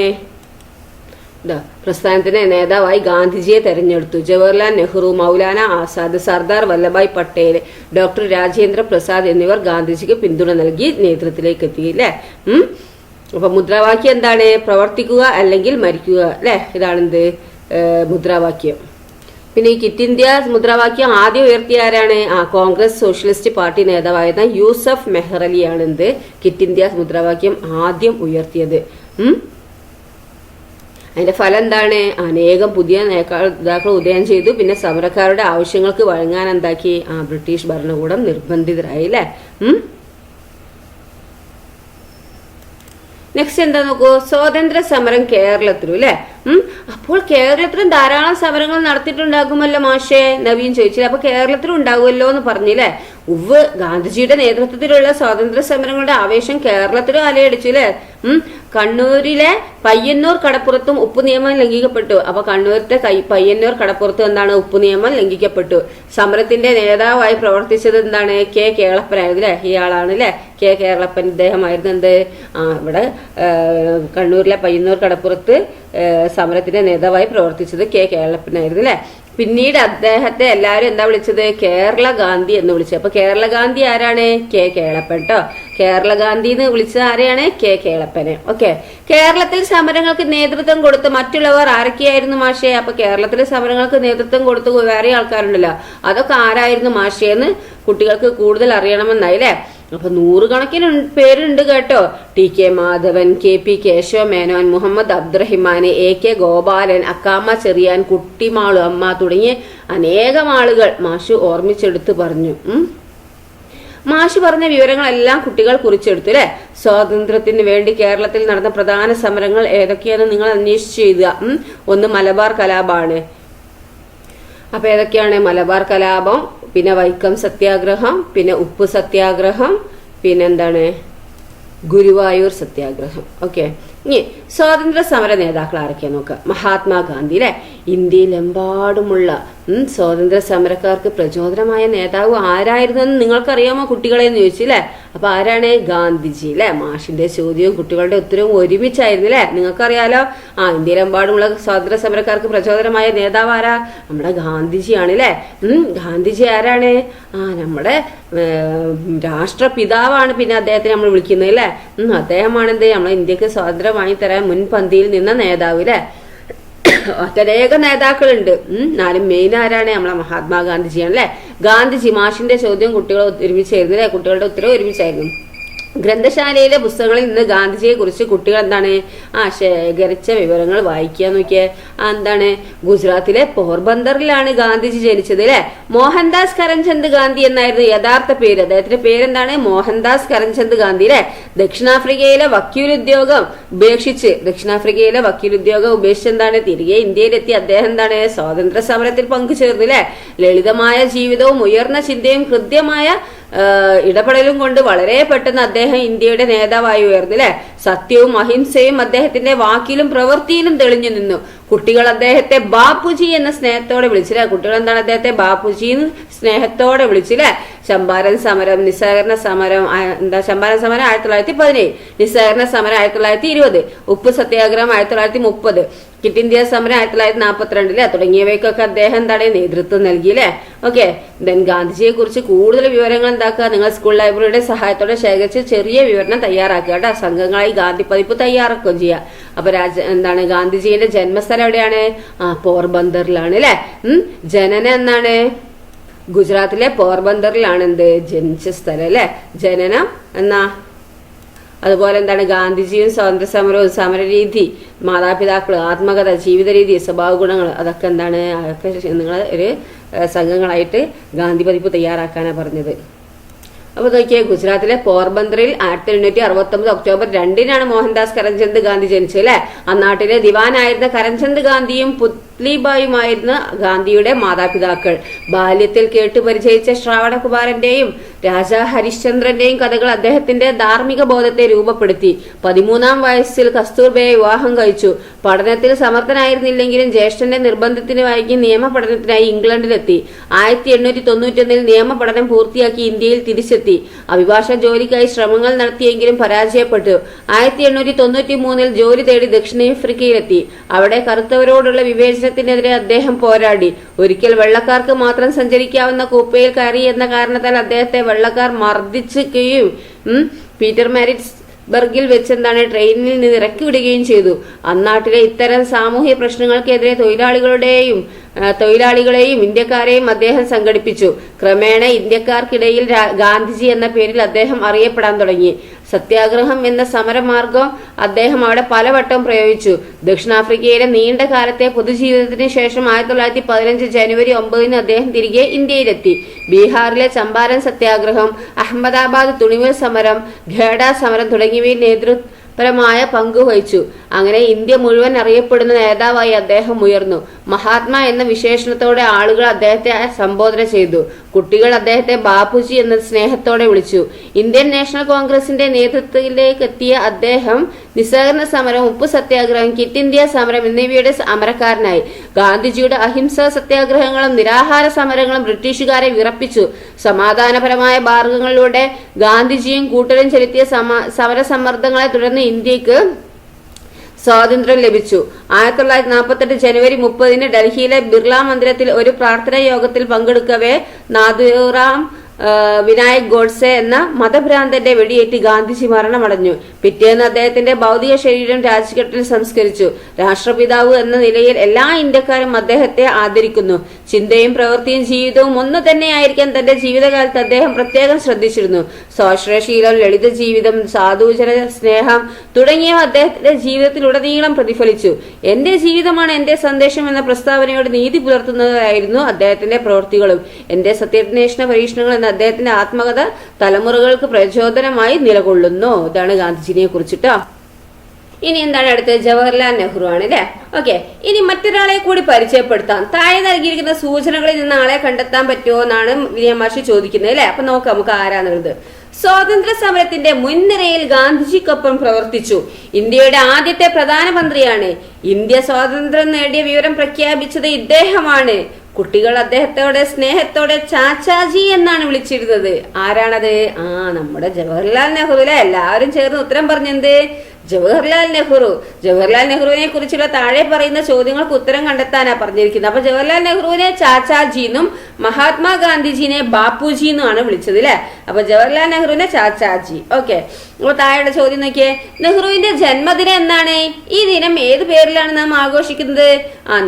[SPEAKER 1] പ്രസ്ഥാനത്തിന്റെ നേതാവായി ഗാന്ധിജിയെ തെരഞ്ഞെടുത്തു. ജവഹർലാൽ നെഹ്റു, മൗലാന ആസാദ്, സർദാർ വല്ലഭായ് പട്ടേൽ, ഡോക്ടർ രാജേന്ദ്ര പ്രസാദ് എന്നിവർ ഗാന്ധിജിക്ക് പിന്തുണ നൽകി നേതൃത്വത്തിലേക്ക് എത്തി അല്ലെ. അപ്പൊ മുദ്രാവാക്യം എന്താണ്? പ്രവർത്തിക്കുക അല്ലെങ്കിൽ മരിക്കുക അല്ലെ. ഇതാണെന്ത് മുദ്രാവാക്യം. പിന്നെ ഈ ക്വിറ്റ് ഇന്ത്യ മുദ്രാവാക്യം ആദ്യം ഉയർത്തിയ ആരാണ്? കോൺഗ്രസ് സോഷ്യലിസ്റ്റ് പാർട്ടി നേതാവായിരുന്ന യൂസഫ് മെഹ്റലിയാണ് എന്ത് ക്വിറ്റ് ഇന്ത്യ മുദ്രാവാക്യം ആദ്യം ഉയർത്തിയത്. അതിന്റെ ഫലം എന്താണ്? അനേകം പുതിയ നേതാക്കൾ ഉദയം ചെയ്തു. പിന്നെ സമരക്കാരുടെ ആവശ്യങ്ങൾക്ക് വഴങ്ങാൻ എന്താക്കി? ബ്രിട്ടീഷ് ഭരണകൂടം നിർബന്ധിതരായി അല്ലെ. നെക്സ്റ്റ് എന്താ നോക്കൂ, സ്വാതന്ത്ര്യ സമരം കേരളത്തിലും അല്ലെ. അപ്പോൾ കേരളത്തിലും ധാരാളം സമരങ്ങൾ നടത്തിയിട്ടുണ്ടാകുമല്ലോ മാഷേ, നവീൻ ചോദിച്ചില്ല. അപ്പൊ കേരളത്തിലും ഉണ്ടാകുമല്ലോ എന്ന് പറഞ്ഞില്ലേ. ഗാന്ധിജിയുടെ നേതൃത്വത്തിലുള്ള സ്വാതന്ത്ര്യ സമരങ്ങളുടെ ആവേശം കേരളത്തിലും അലയടിച്ചു അല്ലെ. കണ്ണൂരിലെ പയ്യന്നൂർ കടപ്പുറത്തും ഉപ്പ് നിയമം ലംഘിക്കപ്പെട്ടു. അപ്പൊ കണ്ണൂരിലെ പയ്യന്നൂർ കടപ്പുറത്ത് എന്താണ്? ഉപ്പ് നിയമം ലംഘിക്കപ്പെട്ടു. സമരത്തിന്റെ നേതാവായി പ്രവർത്തിച്ചത് എന്താണ്? കെ കേളപ്പനായിരുന്നു അല്ലെ. ഇയാളാണ് അല്ലെ കെ കേളപ്പൻ. ഇദ്ദേഹമായിരുന്നു എന്ത് ഇവിടെ കണ്ണൂരിലെ പയ്യന്നൂർ കടപ്പുറത്ത് സമരത്തിന്റെ നേതാവായി പ്രവർത്തിച്ചത് കെ കേളപ്പനായിരുന്നു അല്ലെ. പിന്നീട് അദ്ദേഹത്തെ എല്ലാവരും എന്താ വിളിച്ചത്? കേരള ഗാന്ധി എന്ന് വിളിച്ചത്. അപ്പൊ കേരള ഗാന്ധി ആരാണ്? കെ കേളപ്പൻ കേട്ടോ. കേരള ഗാന്ധി എന്ന് വിളിച്ചത് ആരെയാണ്? കെ കേളപ്പനെ. ഓക്കെ, കേരളത്തിൽ സമരങ്ങൾക്ക് നേതൃത്വം കൊടുത്ത് മറ്റുള്ളവർ ആരൊക്കെയായിരുന്നു മാഷേ? അപ്പൊ കേരളത്തിലെ സമരങ്ങൾക്ക് നേതൃത്വം കൊടുത്ത് വേറെ ആൾക്കാരുണ്ടല്ലോ, അതൊക്കെ ആരായിരുന്നു മാഷേന്ന് കുട്ടികൾക്ക് കൂടുതൽ അറിയണമെന്നായി അല്ലെ. അപ്പൊ 100 കണക്കിന് പേരുണ്ട് കേട്ടോ. T K Madhavan, K P Kesava Menon, Muhammad Abdurahiman, A K Gopalan, Akkamma Cherian, Kuttimalu Amma തുടങ്ങിയ അനേകം ആളുകൾ മാഷു ഓർമ്മിച്ചെടുത്ത് പറഞ്ഞു. മാഷ് പറഞ്ഞ വിവരങ്ങളെല്ലാം കുട്ടികൾ കുറിച്ചെടുത്തു അല്ലെ. സ്വാതന്ത്ര്യത്തിന് വേണ്ടി കേരളത്തിൽ നടന്ന പ്രധാന സമരങ്ങൾ ഏതൊക്കെയാണെന്ന് നിങ്ങൾ അന്വേഷിച്ച് എഴുതുക. ഒന്ന് മലബാർ കലാപമാണ്. അപ്പൊ ഏതൊക്കെയാണ്? മലബാർ കലാപം, പിന്നെ വൈക്കം സത്യാഗ്രഹം, പിന്നെ ഉപ്പ് സത്യാഗ്രഹം, പിന്നെന്താണ് ഗുരുവായൂർ സത്യാഗ്രഹം. ഓക്കെ, ഇനി സ്വാതന്ത്ര്യ സമര നേതാക്കൾ ആരൊക്കെയാ നോക്കുക. മഹാത്മാഗാന്ധി അല്ലെ. ഇന്ത്യയിലെമ്പാടുമുള്ള സ്വാതന്ത്ര്യ സമരക്കാർക്ക് പ്രചോദനമായ നേതാവ് ആരായിരുന്നെന്ന് നിങ്ങൾക്കറിയാമോ കുട്ടികളെ എന്ന് ചോദിച്ചു അല്ലെ. അപ്പൊ ആരാണ്? ഗാന്ധിജി അല്ലെ. മാഷിന്റെ ചോദ്യവും കുട്ടികളുടെ ഉത്തരവും ഒരുമിച്ചായിരുന്നു അല്ലെ. നിങ്ങൾക്കറിയാലോ. ഇന്ത്യയിലെമ്പാടുമുള്ള സ്വാതന്ത്ര്യ സമരക്കാർക്ക് പ്രചോദനമായ നേതാവ് ആരാ? നമ്മുടെ ഗാന്ധിജിയാണ് അല്ലെ. ഗാന്ധിജി ആരാണ്? നമ്മുടെ രാഷ്ട്രപിതാവാണ്. പിന്നെ അദ്ദേഹത്തെ നമ്മൾ വിളിക്കുന്നത് അല്ലെ. അദ്ദേഹമാണ് എന്ത് നമ്മളെ ഇന്ത്യക്ക് സ്വാതന്ത്ര്യം വാങ്ങി തരാൻ മുൻപന്തിയിൽ നിന്ന നേതാവ് അല്ലെ. ഒട്ടനേകം നേതാക്കളുണ്ട്. എന്നാലും മെയിൻ ആരാണ്? നമ്മളെ മഹാത്മാഗാന്ധിജിയാണ് അല്ലെ. ഗാന്ധിജി മാഷിന്റെ ചോദ്യം കുട്ടികൾ ഒരുമിച്ചായിരുന്നു അല്ലെ, കുട്ടികളുടെ ഉത്തരവ് ഒരുമിച്ചായിരുന്നു. ഗ്രന്ഥശാലയിലെ പുസ്തകങ്ങളിൽ നിന്ന് ഗാന്ധിജിയെ കുറിച്ച് കുട്ടികൾ എന്താണ് ശേഖരിച്ച വിവരങ്ങൾ വായിക്കാൻ നോക്കിയേ. എന്താണ്? ഗുജറാത്തിലെ പോർബന്ദറിലാണ് ഗാന്ധിജി ജനിച്ചത് അല്ലെ. മോഹൻദാസ് കരംചന്ദ് ഗാന്ധി എന്നായിരുന്നു യഥാർത്ഥ പേര്. അദ്ദേഹത്തിന്റെ പേരെന്താണ്? മോഹൻദാസ് കരംചന്ദ് ഗാന്ധി അല്ലെ. ദക്ഷിണാഫ്രിക്കയിലെ വക്കീലുദ്യോഗം ഉപേക്ഷിച്ച് എന്താണ് തിരികെ ഇന്ത്യയിലെത്തി അദ്ദേഹം എന്താണ് സ്വാതന്ത്ര്യ സമരത്തിൽ പങ്കുചേർന്നു അല്ലെ. ലളിതമായ ജീവിതവും ഉയർന്ന ചിന്തയും കൃത്യമായ ഇടപെടലും കൊണ്ട് വളരെ പെട്ടെന്ന് അദ്ദേഹം ഇന്ത്യയുടെ നേതാവായി ഉയർന്നു അല്ലെ. സത്യവും അഹിംസയും അദ്ദേഹത്തിന്റെ വാക്കിലും പ്രവൃത്തിയിലും തെളിഞ്ഞു നിന്നു. കുട്ടികൾ അദ്ദേഹത്തെ ബാപ്പുജി എന്ന സ്നേഹത്തോടെ വിളിച്ചില്ലേ. കുട്ടികൾ എന്താണ് അദ്ദേഹത്തെ ബാപ്പുജി സ്നേഹത്തോടെ വിളിച്ചില്ലേ. ചമ്പാരൻ സമരം, നിസ്സഹകരണ സമരം, ചമ്പാരൻ സമരം 1917, നിസ്സഹകരണ സമരം 1920, ഉപ്പ് സത്യാഗ്രഹം 1930, ക്വിറ്റ് ഇന്ത്യ സമരം 1942 തുടങ്ങിയവയ്ക്കൊക്കെ അദ്ദേഹം എന്താണ് നേതൃത്വം നൽകിയില്ലേ. ഓക്കെ, ദെൻ ഗാന്ധിജിയെ കുറിച്ച് കൂടുതൽ വിവരങ്ങൾ എന്താക്കുക? നിങ്ങൾ സ്കൂൾ ലൈബ്രറിയുടെ സഹായത്തോടെ ശേഖരിച്ച് ചെറിയ വിവരണം തയ്യാറാക്കുക കേട്ടോ. സംഘങ്ങളായി ഗാന്ധി പതിപ്പ് തയ്യാറാക്കുകയും ചെയ്യുക. അപ്പൊ എന്താണ് ഗാന്ധിജിയുടെ ജന്മസ്ഥലം എവിടെയാണ്? പോർബന്ദറിലാണ് അല്ലെ. ജനനം എന്നാണ്? ഗുജറാത്തിലെ പോർബന്ദറിലാണ് ജനിച്ച സ്ഥലം അല്ലെ. ജനനം എന്നാ. അതുപോലെ എന്താണ് ഗാന്ധിജിയും സ്വാതന്ത്ര്യ സമരവും, സമരരീതി, മാതാപിതാക്കൾ, ആത്മകഥ, ജീവിത രീതി, സ്വഭാവ ഗുണങ്ങൾ, അതൊക്കെ എന്താണ് അതൊക്കെ നിങ്ങൾ ഒരു സംഘങ്ങളായിട്ട് ഗാന്ധി പതിപ്പ് തയ്യാറാക്കാനാണ് പറഞ്ഞത്. അപ്പൊ നോക്കിയേ, ഗുജറാത്തിലെ പോർബന്ദറിൽ 1869 ഒക്ടോബർ 2 മോഹൻദാസ് കരംചന്ദ് ഗാന്ധി ജനിച്ചത് അല്ലെ. അന്നാട്ടിലെ ദിവാനായിരുന്ന കരംചന്ദ് ഗാന്ധിയും പുത്ലിബായുമായിരുന്ന ഗാന്ധിയുടെ മാതാപിതാക്കൾ. ബാല്യത്തിൽ കേട്ടു പരിചയിച്ച ശ്രാവണകുമാരന്റെയും രാജാ ഹരിശ്ചന്ദ്രന്റെയും കഥകൾ അദ്ദേഹത്തിന്റെ ധാർമ്മിക ബോധത്തെ രൂപപ്പെടുത്തി. 13-ാം വയസ്സിൽ കസ്തൂർബയെ വിവാഹം കഴിച്ചു. പഠനത്തിൽ സമർത്ഥനായിരുന്നില്ലെങ്കിലും ജ്യേഷ്ഠന്റെ നിർബന്ധത്തിന് വൈകി നിയമ പഠനത്തിനായി ഇംഗ്ലണ്ടിലെത്തി. 1891 നിയമ പഠനം പൂർത്തിയാക്കി ഇന്ത്യയിൽ തിരിച്ചെത്തി. അഭിഭാഷക ജോലിക്കായി ശ്രമങ്ങൾ നടത്തിയെങ്കിലും പരാജയപ്പെട്ടു. 1893 ജോലി തേടി ദക്ഷിണാഫ്രിക്കയിലെത്തി. അവിടെ കറുത്തവരോടുള്ള വിവേചനത്തിനെതിരെ അദ്ദേഹം പോരാടി. ഒരിക്കൽ വെള്ളക്കാർക്ക് മാത്രം സഞ്ചരിക്കാവുന്ന കൂപ്പയിൽ കയറി എന്ന കാരണത്താൽ അദ്ദേഹത്തെ വെള്ളക്കാർ മർദ്ദിക്കുകയും പീറ്റർ മാരിറ്റ്സ് ബർഗിൽ വെച്ച് ട്രെയിനിൽ നിന്ന് ഇറക്കി വിടുകയും ചെയ്തു. അന്നാട്ടിലെ ഇത്തരം സാമൂഹ്യ പ്രശ്നങ്ങൾക്കെതിരെ തൊഴിലാളികളെയും ഇന്ത്യക്കാരെയും അദ്ദേഹം സംഘടിപ്പിച്ചു. ക്രമേണ ഇന്ത്യക്കാർക്കിടയിൽ ഗാന്ധിജി എന്ന പേരിൽ അദ്ദേഹം അറിയപ്പെടാൻ തുടങ്ങി. സത്യാഗ്രഹം എന്ന സമരമാർഗം അദ്ദേഹം അവിടെ പലവട്ടം പ്രയോഗിച്ചു. ദക്ഷിണാഫ്രിക്കയിലെ നീണ്ട കാലത്തെ പൊതുജീവിതത്തിന് ശേഷം 1915 ജനുവരി 9 അദ്ദേഹം തിരികെ ഇന്ത്യയിലെത്തി. ബീഹാറിലെ ചമ്പാരൻ സത്യാഗ്രഹം, അഹമ്മദാബാദ് തുണിമിൽ സമരം, ഖേഡ സമരം തുടങ്ങിയവയിൽ നേതൃത്വപരമായ പങ്കുവഹിച്ചു. അങ്ങനെ ഇന്ത്യ മുഴുവൻ അറിയപ്പെടുന്ന നേതാവായി അദ്ദേഹം ഉയർന്നു. മഹാത്മാ എന്ന വിശേഷണത്തോടെ ആളുകൾ അദ്ദേഹത്തെ സംബോധന ചെയ്തു. കുട്ടികൾ അദ്ദേഹത്തെ ബാപ്പുജി എന്ന സ്നേഹത്തോടെ വിളിച്ചു. ഇന്ത്യൻ നാഷണൽ കോൺഗ്രസിന്റെ നേതൃത്വത്തിലേക്ക് എത്തിയ അദ്ദേഹം നിസ്സഹകരണ സമരം, ഉപ്പ് സത്യാഗ്രഹം, ക്വിറ്റ് ഇന്ത്യ സമരം എന്നിവയുടെ അമരക്കാരനായി. ഗാന്ധിജിയുടെ അഹിംസാ സത്യാഗ്രഹങ്ങളും നിരാഹാര സമരങ്ങളും ബ്രിട്ടീഷുകാരെ വിറപ്പിച്ചു. സമാധാനപരമായ മാർഗങ്ങളിലൂടെ ഗാന്ധിജിയും കൂട്ടരും ചെലുത്തിയ സമരസമ്മർദ്ദങ്ങളെ തുടർന്ന് ഇന്ത്യക്ക് സ്വാതന്ത്ര്യം ലഭിച്ചു. 1948 ജനുവരി 30 ഡൽഹിയിലെ ബിർള മന്ദിരത്തിൽ ഒരു പ്രാർത്ഥനാ യോഗത്തിൽ പങ്കെടുക്കവേ നാഥുറാം വിനായക് ഗോഡ്സെ എന്ന മതഭ്രാന്തന്റെ വെടിയേറ്റ് ഗാന്ധിജി മരണമടഞ്ഞു. പിറ്റേന്ന് അദ്ദേഹത്തിന്റെ ഭൗതിക ശരീരം രാജ്ഘട്ടിൽ സംസ്കരിച്ചു. രാഷ്ട്രപിതാവ് എന്ന നിലയിൽ എല്ലാ ഇന്ത്യക്കാരും അദ്ദേഹത്തെ ആദരിക്കുന്നു. ചിന്തയും പ്രവൃത്തിയും ജീവിതവും ഒന്നു തന്നെയായിരിക്കാൻ തന്റെ ജീവിതകാലത്ത് അദ്ദേഹം പ്രത്യേകം ശ്രദ്ധിച്ചിരുന്നു. സ്വാശ്രയശീലം, ലളിത ജീവിതം, സാധുജന സ്നേഹം തുടങ്ങിയവ അദ്ദേഹത്തിന്റെ ജീവിതത്തിലുടനീളം പ്രതിഫലിച്ചു. എന്റെ ജീവിതമാണ് എന്റെ സന്ദേശം എന്ന പ്രസ്താവനയോട് നീതി പുലർത്തുന്നതായിരുന്നു അദ്ദേഹത്തിന്റെ പ്രവൃത്തികളും. എന്റെ സത്യാന്വേഷണ പരീക്ഷണങ്ങൾ എന്ന അദ്ദേഹത്തിന്റെ ആത്മകഥ തലമുറകൾക്ക് പ്രചോദനമായി നിലകൊള്ളുന്നു. ഇതാണ് ഗാന്ധിജിനെ കുറിച്ചിട്ടോ. ഇനി എന്താണ് അടുത്തത്? ജവഹർലാൽ നെഹ്റു ആണ് അല്ലെ. ഓക്കെ, ഇനി മറ്റൊരാളെ കൂടി പരിചയപ്പെടുത്താം. താഴെ നൽകിയിരിക്കുന്ന സൂചനകളിൽ നിന്ന് ആളെ കണ്ടെത്താൻ പറ്റുമോ എന്നാണ് വിനയമാഷി ചോദിക്കുന്നത് അല്ലെ. അപ്പൊ നോക്കാം നമുക്ക് ആരാന്നുള്ളത്. സ്വാതന്ത്ര്യ സമരത്തിന്റെ മുൻനിരയിൽ ഗാന്ധിജിക്കൊപ്പം പ്രവർത്തിച്ചു. ഇന്ത്യയുടെ ആദ്യത്തെ പ്രധാനമന്ത്രിയാണ്. ഇന്ത്യ സ്വാതന്ത്ര്യം നേടിയ വിവരം പ്രഖ്യാപിച്ചത് ഇദ്ദേഹമാണ്. കുട്ടികൾ അദ്ദേഹത്തോടെ സ്നേഹത്തോടെ ചാച്ചാജി എന്നാണ് വിളിച്ചിരുന്നത്. ആരാണത്? നമ്മുടെ ജവഹർലാൽ നെഹ്റു അല്ലെ. എല്ലാവരും ചേർന്ന് ഉത്തരം പറഞ്ഞെന്ത്? ജവഹർലാൽ നെഹ്റുവിനെ കുറിച്ചുള്ള താഴെ പറയുന്ന ചോദ്യങ്ങൾക്ക് ഉത്തരം കണ്ടെത്താനാ പറഞ്ഞിരിക്കുന്നത്. അപ്പൊ ജവഹർലാൽ നെഹ്റുവിനെ ചാച്ചാജി എന്നും മഹാത്മാഗാന്ധിജിനെ ബാപ്പുജി എന്നുമാണ് വിളിച്ചത് അല്ലെ. അപ്പൊ ജവഹർലാൽ നെഹ്റുവിനെ ചാച്ചാജി. ഓക്കെ, അപ്പൊ താഴെയുള്ള ചോദ്യം നോക്കിയേ, നെഹ്റുവിന്റെ ജന്മദിനം എന്നാണ്? ഈ ദിനം ഏത് പേരിലാണ് നാം ആഘോഷിക്കുന്നത്?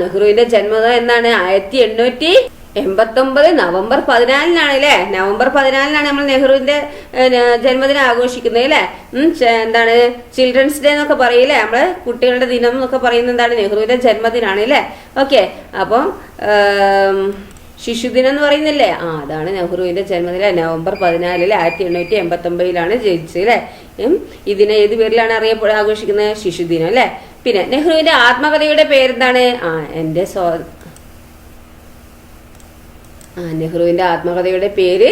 [SPEAKER 1] നെഹ്റുവിന്റെ ജന്മദിനം എന്നാണ്? 1889 നവംബർ 14 അല്ലെ. നവംബർ 14 നമ്മൾ നെഹ്റുവിന്റെ ജന്മദിനം ആഘോഷിക്കുന്നത് അല്ലെ. എന്താണ് ചിൽഡ്രൻസ് ഡേ എന്നൊക്കെ പറയില്ലേ, നമ്മള് കുട്ടികളുടെ ദിനം എന്നൊക്കെ പറയുന്നത് എന്താണ്? നെഹ്റുവിന്റെ ജന്മദിനാണ് അല്ലെ. ഓക്കെ, അപ്പം ശിശുദിനം എന്ന് പറയുന്നില്ലേ, അതാണ് നെഹ്റുവിന്റെ ജന്മദിനം. നവംബർ 14 1889 ജനിച്ചത് അല്ലെ. ഇതിനെ ഏത് പേരിലാണ് ആഘോഷിക്കുന്നത്? ശിശുദിനം അല്ലെ. പിന്നെ നെഹ്റുവിന്റെ ആത്മകഥയുടെ പേരെന്താണ്? നെഹ്റുവിന്റെ ആത്മകഥയുടെ പേര്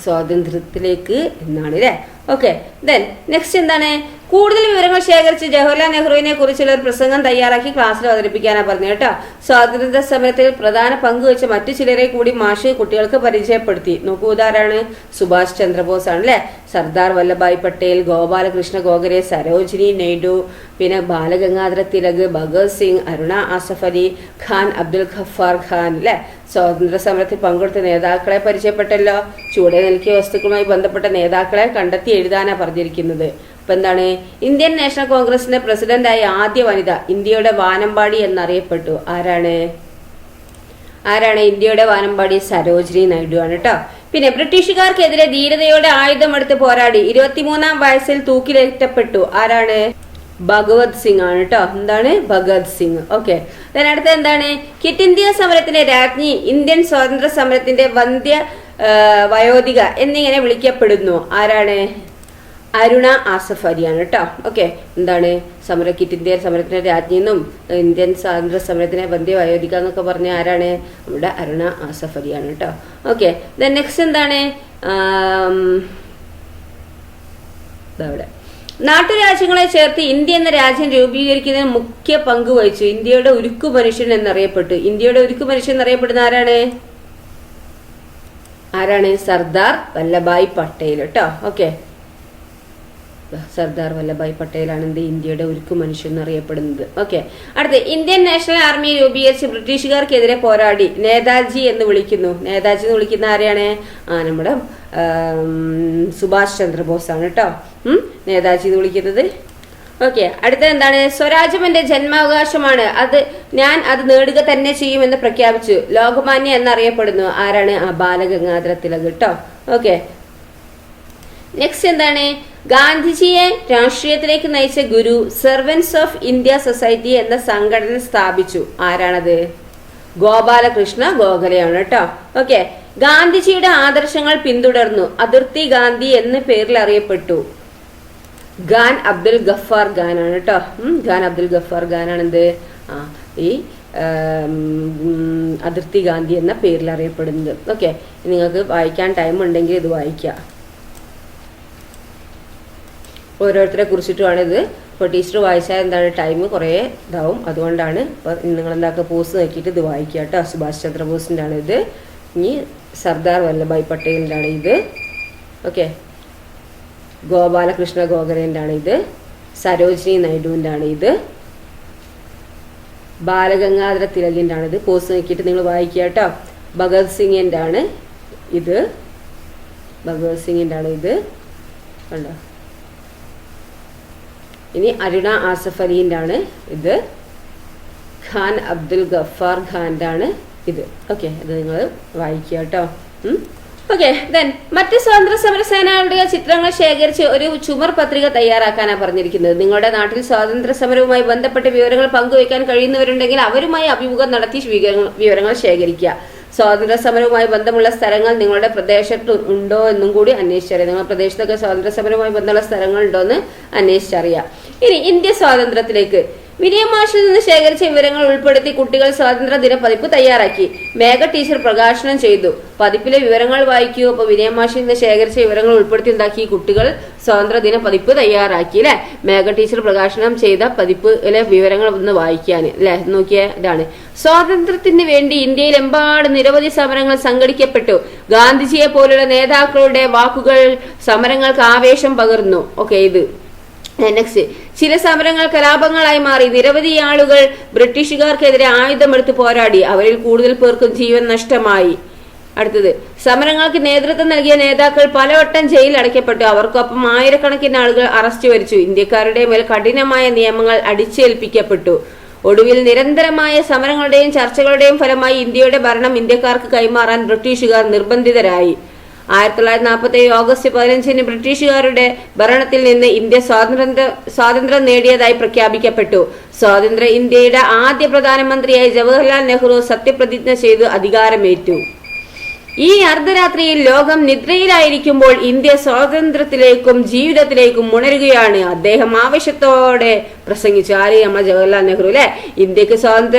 [SPEAKER 1] സ്വാതന്ത്ര്യത്തിലേക്ക് എന്നാണ് അല്ലെ. ഓക്കെ, ദെൻ നെക്സ്റ്റ് എന്താണ്? കൂടുതൽ വിവരങ്ങൾ ശേഖരിച്ച് ജവഹർലാൽ നെഹ്റുവിനെ കുറിച്ചുള്ള ഒരു പ്രസംഗം തയ്യാറാക്കി ക്ലാസ്സിൽ അവതരിപ്പിക്കാനാണ് പറഞ്ഞത് കേട്ടോ. സ്വാതന്ത്ര്യ സമരത്തിൽ പ്രധാന പങ്ക് വെച്ച മറ്റു ചിലരെ കൂടി മാഷ് കുട്ടികൾക്ക് പരിചയപ്പെടുത്തി. നോക്കൂ, ഉദാഹരണമാണ് സുഭാഷ് ചന്ദ്രബോസ് ആണ് അല്ലെ, സർദാർ വല്ലഭായ് പട്ടേൽ, ഗോപാലകൃഷ്ണ ഗോഖലെ, സരോജിനി നായിഡു, പിന്നെ ബാലഗംഗാധര തിലക്, ഭഗത് സിംഗ്, അരുണ ആസഫ് അലി ഖാൻ, അബ്ദുൽ ഖഫാർ ഖാൻ അല്ലെ. സ്വാതന്ത്ര്യ സമരത്തിൽ പങ്കെടുത്ത നേതാക്കളെ പരിചയപ്പെട്ടല്ലോ. ചുവടെ നൽകിയ വസ്തുക്കളുമായി ബന്ധപ്പെട്ട നേതാക്കളെ കണ്ടെത്തി എഴുതാനാണ് പറഞ്ഞിരിക്കുന്നത്. അപ്പൊ എന്താണ്? ഇന്ത്യൻ നാഷണൽ കോൺഗ്രസിന്റെ പ്രസിഡന്റായ ആദ്യ വനിത, ഇന്ത്യയുടെ വാനമ്പാടി എന്നറിയപ്പെട്ടു. ആരാണ് ഇന്ത്യയുടെ വാനമ്പാടി? സരോജിനി നായിഡു ആണ് കേട്ടോ. പിന്നെ ബ്രിട്ടീഷുകാർക്കെതിരെ ധീരതയോടെ ആയുധമെടുത്ത് പോരാടി 23-ാം വയസ്സിൽ തൂക്കിലേറ്റപ്പെട്ടു. ആരാണ്? ഭഗവത് സിംഗ് ആണ് കേട്ടോ. എന്താണ്? ഭഗത് സിംഗ്. ഓക്കെ, അടുത്ത എന്താണ്? ക്വിറ്റ് ഇന്ത്യ സമരത്തിന്റെ രാജ്ഞി, ഇന്ത്യൻ സ്വാതന്ത്ര്യ സമരത്തിന്റെ വന്ധ്യ വയോധിക എന്നിങ്ങനെ വിളിക്കപ്പെടുന്നു. ആരാണ്? അരുണ ആസഫ് അലിയാണ് കേട്ടോ. ഓക്കെ, എന്താണ്? ക്വിറ്റ് ഇന്ത്യ സമരത്തിന്റെ രാജ്ഞി എന്നും ഇന്ത്യൻ സ്വാതന്ത്ര്യ സമരത്തിനെ വന്ധ്യ വയോധിക എന്നൊക്കെ പറഞ്ഞ ആരാണ്? നമ്മുടെ അരുണ ആസഫ് അലിയാണ് കേട്ടോ. ഓക്കെ, നെക്സ്റ്റ് എന്താണ്? അവിടെ നാട്ടുരാജ്യങ്ങളെ ചേർത്ത് ഇന്ത്യ എന്ന രാജ്യം രൂപീകരിക്കുന്നതിന് മുഖ്യ പങ്ക് വഹിച്ചു. ഇന്ത്യയുടെ ഉരുക്കു മനുഷ്യൻ എന്നറിയപ്പെട്ടു. ഇന്ത്യയുടെ ഉരുക്കു മനുഷ്യൻ എന്നറിയപ്പെടുന്ന ആരാണ്? സർദാർ വല്ലഭായ് പട്ടേൽ കേട്ടോ. ഓക്കെ, സർദാർ വല്ലഭായ് പട്ടേലാണ് ഇന്ത്യയുടെ ഉരുക്കു മനുഷ്യൻ എന്നറിയപ്പെടുന്നത്. ഓക്കെ, അടുത്ത് ഇന്ത്യൻ നാഷണൽ ആർമി രൂപീകരിച്ച് ബ്രിട്ടീഷുകാർക്കെതിരെ പോരാടി നേതാജി എന്ന് വിളിക്കുന്നു. നേതാജി എന്ന് വിളിക്കുന്ന ആരെയാണ്? നമ്മുടെ സുഭാഷ് ചന്ദ്രബോസ് ആണ് കേട്ടോ. നേതാജി എന്ന് വിളിക്കുന്നത്. ഓക്കെ, അടുത്ത എന്താണ്? സ്വരാജ്യം എന്റെ ജന്മാവകാശമാണ്, ഞാൻ അത് നേടുക തന്നെ ചെയ്യുമെന്ന് പ്രഖ്യാപിച്ചു. ലോകമാന്യ എന്നറിയപ്പെടുന്നു. ആരാണ്? ബാലഗംഗാധര തിലക് കേട്ടോ. ഓക്കെ, നെക്സ്റ്റ് എന്താണ്? ഗാന്ധിജിയെ രാഷ്ട്രീയത്തിലേക്ക് നയിച്ച ഗുരു സെർവൻസ് ഓഫ് ഇന്ത്യ സൊസൈറ്റി എന്ന സംഘടന സ്ഥാപിച്ചു. ആരാണത്? ഗോപാലകൃഷ്ണ ഗോഖലെയാണ് കേട്ടോ. ഓക്കെ, ഗാന്ധിജിയുടെ ആദർശങ്ങൾ പിന്തുടർന്നു. അതിർത്തി ഗാന്ധി എന്ന പേരിൽ അറിയപ്പെട്ടു. ഖാൻ അബ്ദുൽ ഗഫാർ ഖാൻ ആണ് കേട്ടോ. ഖാൻ അബ്ദുൽ ഗഫാർ ഖാൻ ആണെന്ത്? ഈ അതിർത്തി ഗാന്ധി എന്ന പേരിൽ അറിയപ്പെടുന്നത്. ഓക്കെ, നിങ്ങൾക്ക് വായിക്കാൻ ടൈം ഉണ്ടെങ്കിൽ ഇത് വായിക്കാം. ഓരോരുത്തരെ കുറിച്ചിട്ടുമാണിത്. ഇപ്പോൾ ടീച്ചർ വായിച്ചാൽ എന്താണ് ടൈം കുറേ ഇതാവും, അതുകൊണ്ടാണ് ഇപ്പോൾ നിങ്ങൾ എന്താക്കുക പോസ്റ്റ് നോക്കിയിട്ട് ഇത് വായിക്കുക കേട്ടോ. സുഭാഷ് ചന്ദ്രബോസിൻ്റെ ആണ് ഇത്. ഇനി സർദാർ വല്ലഭായ് പട്ടേലിൻ്റെ ആണ് ഇത്. ഓക്കെ, ഗോപാലകൃഷ്ണ ഗോഖലേൻ്റെ ആണ് ഇത്. സരോജിനി നായിഡുവിൻ്റെ ആണ് ഇത്. ബാലഗംഗാധര തിലകിൻ്റെ ആണ് ഇത്. പോസ്റ്റ് നോക്കിയിട്ട് നിങ്ങൾ വായിക്കുക കേട്ടോ. ഭഗത് സിംഗിൻ്റെ ആണ് ഇത്. ഭഗത് സിംഗിൻ്റെ ആണ് ഇത് കണ്ടോ. ഇനി അരുണ ആസഫ് അലീൻ്റെ ആണ് ഇത്. ഖാൻ അബ്ദുൽ ഗഫാർ ഖാൻ്റെ ആണ് ഇത്. ഓക്കെ, അത് നിങ്ങൾ വായിക്കുക കേട്ടോ. ഓക്കെ, ദെൻ മറ്റ് സ്വാതന്ത്ര്യ സമര സേനാനികളുടെ ചിത്രങ്ങൾ ശേഖരിച്ച് ഒരു ചുമർ പത്രിക തയ്യാറാക്കാനാണ് പറഞ്ഞിരിക്കുന്നത്. നിങ്ങളുടെ നാട്ടിൽ സ്വാതന്ത്ര്യ സമരവുമായി ബന്ധപ്പെട്ട വിവരങ്ങൾ പങ്കുവയ്ക്കാൻ കഴിയുന്നവരുണ്ടെങ്കിൽ അവരുമായി അഭിമുഖം നടത്തി വിവരങ്ങൾ ശേഖരിക്കുക. സ്വാതന്ത്ര്യ സമരവുമായി ബന്ധമുള്ള സ്ഥലങ്ങൾ നിങ്ങളുടെ പ്രദേശത്ത് ഉണ്ടോ എന്നും കൂടി അന്വേഷിച്ചറിയാം. നിങ്ങളുടെ പ്രദേശത്തൊക്കെ സ്വാതന്ത്ര്യ സമരവുമായി ബന്ധമുള്ള സ്ഥലങ്ങൾ ഉണ്ടോ എന്ന് അന്വേഷിച്ചറിയാം. ഇനി ഇന്ത്യ സ്വാതന്ത്ര്യത്തിലേക്ക് വിനയ മാഷിൽ നിന്ന് ശേഖരിച്ച വിവരങ്ങൾ ഉൾപ്പെടുത്തി കുട്ടികൾ സ്വാതന്ത്ര്യ ദിന പതിപ്പ് തയ്യാറാക്കി. മേഘ ടീച്ചർ പ്രകാശനം ചെയ്തു. പതിപ്പിലെ വിവരങ്ങൾ വായിക്കൂ. അപ്പൊ വിനയ മാഷിൽ നിന്ന് ശേഖരിച്ച വിവരങ്ങൾ ഉൾപ്പെടുത്തി ഉണ്ടാക്കി കുട്ടികൾ സ്വാതന്ത്ര്യ ദിന പതിപ്പ് തയ്യാറാക്കി അല്ലെ. മേഘ ടീച്ചർ പ്രകാശനം ചെയ്ത പതിപ്പിലെ വിവരങ്ങൾ ഒന്ന് വായിക്കാൻ അല്ലെ. നോക്കിയ ഇതാണ്. സ്വാതന്ത്ര്യത്തിന് വേണ്ടി ഇന്ത്യയിലെമ്പാട് നിരവധി സമരങ്ങൾ സംഘടിക്കപ്പെട്ടു. ഗാന്ധിജിയെ പോലുള്ള നേതാക്കളുടെ വാക്കുകൾ സമരങ്ങൾക്ക് ആവേശം പകർന്നു. ഓക്കെ, ഇത് നെക്സ്റ്റ് ചില സമരങ്ങൾ കലാപങ്ങളായി മാറി. നിരവധി ആളുകൾ ബ്രിട്ടീഷുകാർക്കെതിരെ ആയുധമെടുത്ത് പോരാടി. അവരിൽ കൂടുതൽ പേർക്കും ജീവൻ നഷ്ടമായി. അടുത്തത്, സമരങ്ങൾക്ക് നേതൃത്വം നൽകിയ നേതാക്കൾ പലവട്ടം ജയിലിൽ അടയ്ക്കപ്പെട്ടു. അവർക്കൊപ്പം ആയിരക്കണക്കിന് ആളുകൾ അറസ്റ്റ് വരിച്ചു. ഇന്ത്യക്കാരുടെ മേൽ കഠിനമായ നിയമങ്ങൾ അടിച്ചേൽപ്പിക്കപ്പെട്ടു. ഒടുവിൽ നിരന്തരമായ സമരങ്ങളുടെയും ചർച്ചകളുടെയും ഫലമായി ഇന്ത്യയുടെ ഭരണം ഇന്ത്യക്കാർക്ക് കൈമാറാൻ ബ്രിട്ടീഷുകാർ നിർബന്ധിതരായി. 1947 ഓഗസ്റ്റ് 15 ബ്രിട്ടീഷുകാരുടെ ഭരണത്തിൽ നിന്ന് ഇന്ത്യ സ്വാതന്ത്ര്യം നേടിയതായി പ്രഖ്യാപിക്കപ്പെട്ടു. സ്വതന്ത്ര ഇന്ത്യയുടെ ആദ്യ പ്രധാനമന്ത്രിയായി ജവഹർലാൽ നെഹ്റു സത്യപ്രതിജ്ഞ ചെയ്തു അധികാരമേറ്റു. ഈ അർദ്ധരാത്രിയിൽ ലോകം നിദ്രയിലായിരിക്കുമ്പോൾ ഇന്ത്യ സ്വാതന്ത്ര്യത്തിലേക്കും ജീവിതത്തിലേക്കും ഉണരുകയാണ്. അദ്ദേഹം ആവശ്യത്തോടെ പ്രസംഗിച്ചു. ആര്? നമ്മൾ ജവഹർലാൽ നെഹ്റു അല്ലെ. ഇന്ത്യക്ക്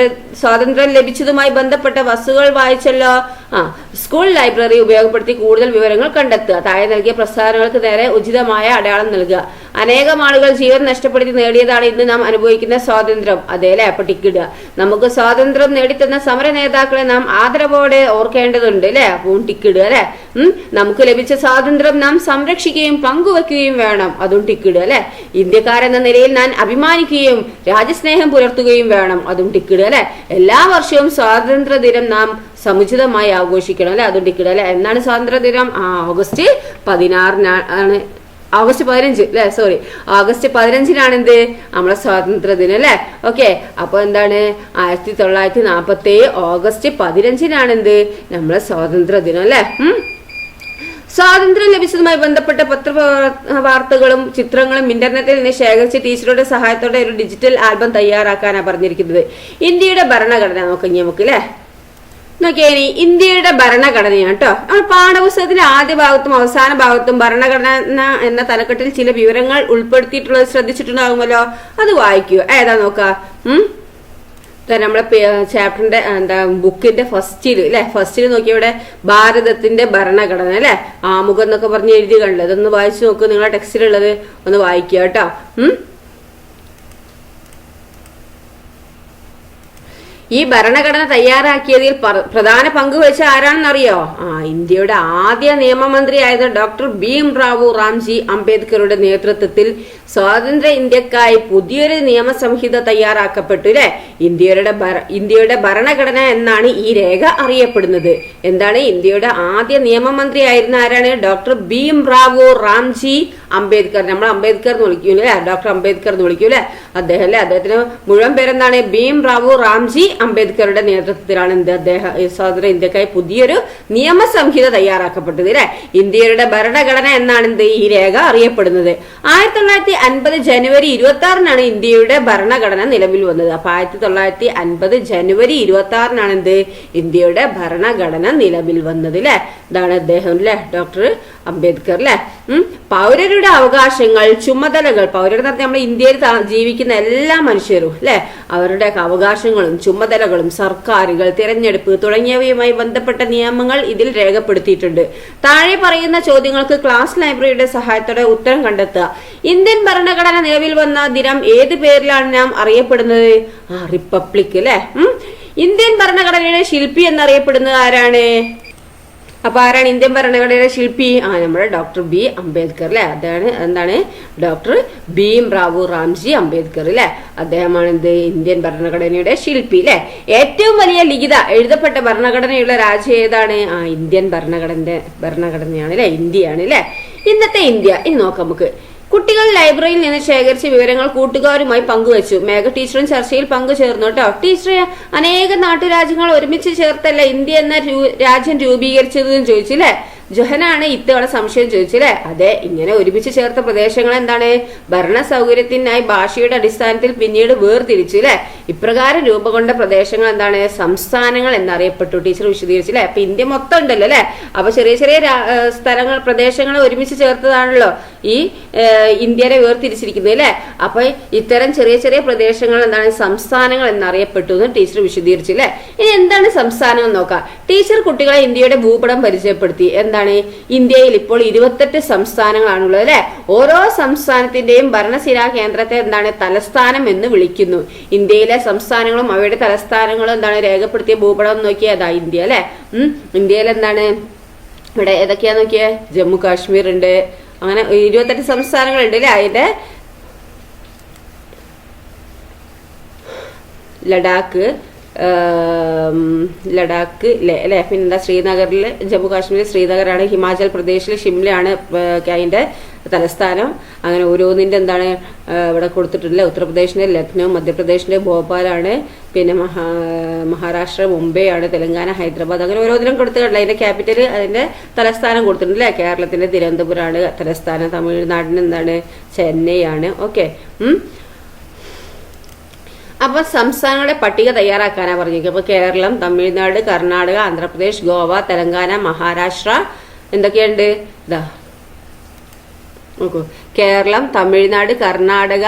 [SPEAKER 1] സ്വാതന്ത്ര്യം ലഭിച്ചതുമായി ബന്ധപ്പെട്ട വസ്തുക്കൾ വായിച്ചല്ലോ. സ്കൂൾ ലൈബ്രറി ഉപയോഗപ്പെടുത്തി കൂടുതൽ വിവരങ്ങൾ കണ്ടെത്തുക. താഴെ നൽകിയ പ്രസ്താവനകൾക്ക് നേരെ ഉചിതമായ അടയാളം നൽകുക. അനേകം ആളുകൾ ജീവൻ നഷ്ടപ്പെടുത്തി നേടിയതാണ് ഇന്ന് നാം അനുഭവിക്കുന്ന സ്വാതന്ത്ര്യം. അതേലെ, അപ്പൊ ടിക്കിടുക. നമുക്ക് സ്വാതന്ത്ര്യം നേടിത്തന്ന സമര നേതാക്കളെ നാം ആദരവോടെ ഓർക്കേണ്ടതുണ്ട് അല്ലെ. അപ്പോൾ ടിക്കിടുക അല്ലെ. നമുക്ക് ലഭിച്ച സ്വാതന്ത്ര്യം നാം സംരക്ഷിക്കുകയും പങ്കുവെക്കുകയും വേണം. അതും ടിക്കിടുക അല്ലെ. ഇന്ത്യക്കാരെന്ന നിലയിൽ ഞാൻ അഭിമാനിക്കുകയും രാജ്യസ്നേഹം പുലർത്തുകയും വേണം. അതും ടിക്കിടുക അല്ലെ. എല്ലാ വർഷവും സ്വാതന്ത്ര്യ ദിനം നാം സമുചിതമായി ആഘോഷിക്കണം അല്ലെ. അതും ടിക്കിടുക അല്ലെ. എന്നാണ് സ്വാതന്ത്ര്യ ദിനം? ഓഗസ്റ്റ് 16 ഓഗസ്റ്റ് 15 അല്ലെ. സോറി, ഓഗസ്റ്റ് 15 എന്ത്? നമ്മളെ സ്വാതന്ത്ര്യ ദിനം അല്ലെ. ഓക്കെ, അപ്പൊ എന്താണ്? 1947 ഓഗസ്റ്റ് 15 എന്ത്? നമ്മളെ സ്വാതന്ത്ര്യ ദിനം അല്ലെ. സ്വാതന്ത്ര്യം ലഭിച്ചതുമായി ബന്ധപ്പെട്ട പത്രവാർത്തകളും ചിത്രങ്ങളും ഇന്റർനെറ്റിൽ നിന്ന് ശേഖരിച്ച് ടീച്ചറുടെ സഹായത്തോടെ ഒരു ഡിജിറ്റൽ ആൽബം തയ്യാറാക്കാനാണ് പറഞ്ഞിരിക്കുന്നത്. ഇന്ത്യയുടെ ഭരണഘടന നോക്കാം നമുക്ക് അല്ലെ. നോക്കിയാ, ഇന്ത്യയുടെ ഭരണഘടനയാണ് കേട്ടോ. നമ്മൾ പാഠപുസ്തകത്തിന്റെ ആദ്യ ഭാഗത്തും അവസാന ഭാഗത്തും ഭരണഘടന എന്ന തലക്കെട്ടിൽ ചില വിവരങ്ങൾ ഉൾപ്പെടുത്തിയിട്ടുള്ളത് ശ്രദ്ധിച്ചിട്ടുണ്ടാകുമല്ലോ. അത് വായിക്കൂ. ഏതാ നോക്ക. നമ്മളെ ചാപ്റ്ററിന്റെ ബുക്കിന്റെ ഫസ്റ്റില് നോക്കിയ ഇവിടെ ഭാരതത്തിന്റെ ഭരണഘടന അല്ലെ. ആമുഖം എന്നൊക്കെ പറഞ്ഞ് എഴുതി കണ്ടത്. അതൊന്ന് വായിച്ചു നോക്കൂ. നിങ്ങളുടെ ടെക്സ്റ്റിലുള്ളത് ഒന്ന് വായിക്കുക കേട്ടോ. ഈ ഭരണഘടന തയ്യാറാക്കിയതിൽ പ്രധാന പങ്ക് വഹിച്ച ആരാണെന്നറിയോ? ഇന്ത്യയുടെ ആദ്യ നിയമമന്ത്രിയായത് ഡോക്ടർ ഭീംറാവു റാംജി അംബേദ്കറുടെ നേതൃത്വത്തിൽ സ്വാതന്ത്ര്യ ഇന്ത്യക്കായി പുതിയൊരു നിയമസംഹിത തയ്യാറാക്കപ്പെട്ടു അല്ലെ. ഇന്ത്യയുടെ ഭരണഘടന എന്നാണ് ഈ രേഖ അറിയപ്പെടുന്നത്. എന്താണ്? ഇന്ത്യയുടെ ആദ്യ നിയമമന്ത്രിയായിരുന്ന ആരാണ്? ഡോക്ടർ ഭീംറാവു റാംജി അംബേദ്കർ. നമ്മൾ അംബേദ്കർ എന്ന് വിളിക്കൂലേ, ഡോക്ടർ അംബേദ്കർ എന്ന് വിളിക്കൂലേ അദ്ദേഹം അല്ലെ. അദ്ദേഹത്തിന് മുഴുവൻ പേരെന്താണ്? ഭീംറാവു റാംജി അംബേദ്കറുടെ നേതൃത്വത്തിലാണ് അദ്ദേഹം സ്വാതന്ത്ര്യ ഇന്ത്യക്കായി പുതിയൊരു നിയമസംഹിത തയ്യാറാക്കപ്പെട്ടത് അല്ലെ. ഇന്ത്യയുടെ ഭരണഘടന എന്നാണ് ഈ രേഖ അറിയപ്പെടുന്നത്. 1950 ജനുവരി 26 ഇന്ത്യയുടെ ഭരണഘടന നിലവിൽ വന്നത്. അപ്പൊ 1950 ജനുവരി 26 ഇന്ത്യയുടെ ഭരണഘടന നിലവിൽ വന്നത് അല്ലെ. ഇതാണ് അദ്ദേഹം അല്ലെ, ഡോക്ടർ അംബേദ്കർ അല്ലെ. പൗരരുടെ അവകാശങ്ങൾ, ചുമതലകൾ. പൗരർ നമ്മൾ ഇന്ത്യയിൽ ജീവിക്കുന്ന എല്ലാ മനുഷ്യരും അല്ലെ, അവരുടെ അവകാശങ്ങളും ചുമതലകളും സർക്കാരുകൾ, തിരഞ്ഞെടുപ്പ് തുടങ്ങിയവയുമായി ബന്ധപ്പെട്ട നിയമങ്ങൾ ഇതിൽ രേഖപ്പെടുത്തിയിട്ടുണ്ട്. താഴെ പറയുന്ന ചോദ്യങ്ങൾക്ക് ക്ലാസ് ലൈബ്രറിയുടെ സഹായത്തോടെ ഉത്തരം കണ്ടെത്തുക. ഇന്ത്യൻ ഭരണഘടന നിലവിൽ വന്ന ദിനം ഏത് പേരിലാണ് നാം അറിയപ്പെടുന്നത്? റിപ്പബ്ലിക് അല്ലെ. ഇന്ത്യൻ ഭരണഘടനയുടെ ശില്പി എന്നറിയപ്പെടുന്നത് ആരാണ്? അപ്പൊ ആരാണ് ഇന്ത്യൻ ഭരണഘടനയുടെ ശില്പി? നമ്മുടെ ഡോക്ടർ ബി അംബേദ്കർ അല്ലെ. അതാണ് എന്താണ്? ഡോക്ടർ ഭീംറാവു റാംജി അംബേദ്കർ അല്ലെ. അദ്ദേഹമാണ് ഇന്ത്യൻ ഭരണഘടനയുടെ ശില്പി അല്ലെ. ഏറ്റവും വലിയ ലിഖിത എഴുതപ്പെട്ട ഭരണഘടനയുള്ള രാജ്യം ഏതാണ്? ഇന്ത്യൻ ഭരണഘടനയാണ് അല്ലെ, ഇന്ത്യയാണ് അല്ലെ. ഇന്നത്തെ ഇന്ത്യ ഇനി നോക്കാം നമുക്ക്. കുട്ടികൾ ലൈബ്രറിയിൽ നിന്ന് ശേഖരിച്ച വിവരങ്ങൾ കൂട്ടുകാരുമായി പങ്കുവച്ചു. മേഘ ടീച്ചറും ചർച്ചയിൽ പങ്കുചേർന്നു കേട്ടോ. ടീച്ചറെ, അനേക നാട്ടുരാജ്യങ്ങൾ ഒരുമിച്ച് ചേർത്തല്ല ഇന്ത്യ എന്ന രാജ്യം രൂപീകരിച്ചതെന്ന് ചോദിച്ചില്ലേ. ജൊഹനാണ് ഇത്തവണ സംശയം ചോദിച്ചില്ലേ. അതെ, ഇങ്ങനെ ഒരുമിച്ച് ചേർത്ത പ്രദേശങ്ങൾ എന്താണ്? ഭരണ സൗകര്യത്തിനായി ഭാഷയുടെ അടിസ്ഥാനത്തിൽ പിന്നീട് വേർതിരിച്ചു അല്ലെ. ഇപ്രകാരം രൂപം കൊണ്ട പ്രദേശങ്ങൾ എന്താണ്? സംസ്ഥാനങ്ങൾ എന്നറിയപ്പെട്ടു. ടീച്ചർ വിശദീകരിച്ചില്ലേ. അപ്പൊ ഇന്ത്യ മൊത്തം ഉണ്ടല്ലോ അല്ലെ. അപ്പൊ ചെറിയ ചെറിയ സ്ഥലങ്ങൾ, പ്രദേശങ്ങൾ ഒരുമിച്ച് ചേർത്തതാണല്ലോ ഈ ഇന്ത്യനെ വേർതിരിച്ചിരിക്കുന്നത് അല്ലെ. അപ്പൊ ഇത്തരം ചെറിയ ചെറിയ പ്രദേശങ്ങൾ എന്താണ്? സംസ്ഥാനങ്ങൾ എന്നറിയപ്പെട്ടു എന്ന് ടീച്ചർ വിശദീകരിച്ചില്ലേ. ഇനി എന്താണ് സംസ്ഥാനം എന്ന് നോക്കാം. ടീച്ചർ കുട്ടികളെ ഇന്ത്യയുടെ ഭൂപടം പരിചയപ്പെടുത്തി. എന്താണ്? ഇന്ത്യയിൽ ഇപ്പോൾ 28 സംസ്ഥാനങ്ങളാണുള്ളത് അല്ലെ. ഓരോ സംസ്ഥാനത്തിന്റെയും ഭരണസിരാ കേന്ദ്രത്തെ എന്താണ്? തലസ്ഥാനം എന്ന് വിളിക്കുന്നു. ഇന്ത്യയിലെ സംസ്ഥാനങ്ങളും അവയുടെ തലസ്ഥാനങ്ങളും എന്താണ് രേഖപ്പെടുത്തിയ ഭൂപടം നോക്കിയതാ ഇന്ത്യ അല്ലെ. ഇന്ത്യയിൽ എന്താണ് ഇവിടെ ഏതൊക്കെയാ നോക്കിയേ? ജമ്മു കാശ്മീർ ഉണ്ട്, അങ്ങനെ 28 സംസ്ഥാനങ്ങളുണ്ട് അല്ലെ. അതിന്റെ ലഡാക്ക് അല്ലേ, പിന്നെന്താ ശ്രീനഗറിൽ, ജമ്മു കാശ്മീർ ശ്രീനഗറാണ്, ഹിമാചൽ പ്രദേശിൽ ഷിംലയാണ് അതിൻ്റെ തലസ്ഥാനം. അങ്ങനെ ഓരോന്നിൻ്റെ എന്താണ് ഇവിടെ കൊടുത്തിട്ടില്ല. ഉത്തർപ്രദേശിൻ്റെ ലക്നൗ, മധ്യപ്രദേശിൻ്റെ ഭോപ്പാലാണ്, പിന്നെ മഹാരാഷ്ട്ര മുംബൈ ആണ്, തെലങ്കാന ഹൈദരാബാദ്, അങ്ങനെ ഓരോന്നിനും കൊടുത്തിട്ടുണ്ട്. അതിൻ്റെ ക്യാപിറ്റൽ, അതിൻ്റെ തലസ്ഥാനം കൊടുത്തിട്ടുണ്ട്. കേരളത്തിൻ്റെ തിരുവനന്തപുരമാണ് തലസ്ഥാനം, തമിഴ്നാടിന് എന്താണ് ചെന്നൈ ആണ്. ഓക്കെ. അപ്പൊ സംസ്ഥാനങ്ങളുടെ പട്ടിക തയ്യാറാക്കാനാണ് പറഞ്ഞിരിക്കുന്നത്. അപ്പൊ കേരളം, തമിഴ്നാട്, കർണാടക, ആന്ധ്രാപ്രദേശ്, ഗോവ, തെലങ്കാന, മഹാരാഷ്ട്ര എന്തൊക്കെയുണ്ട്? ഇതാ നോക്കൂ, കേരളം, തമിഴ്നാട്, കർണാടക,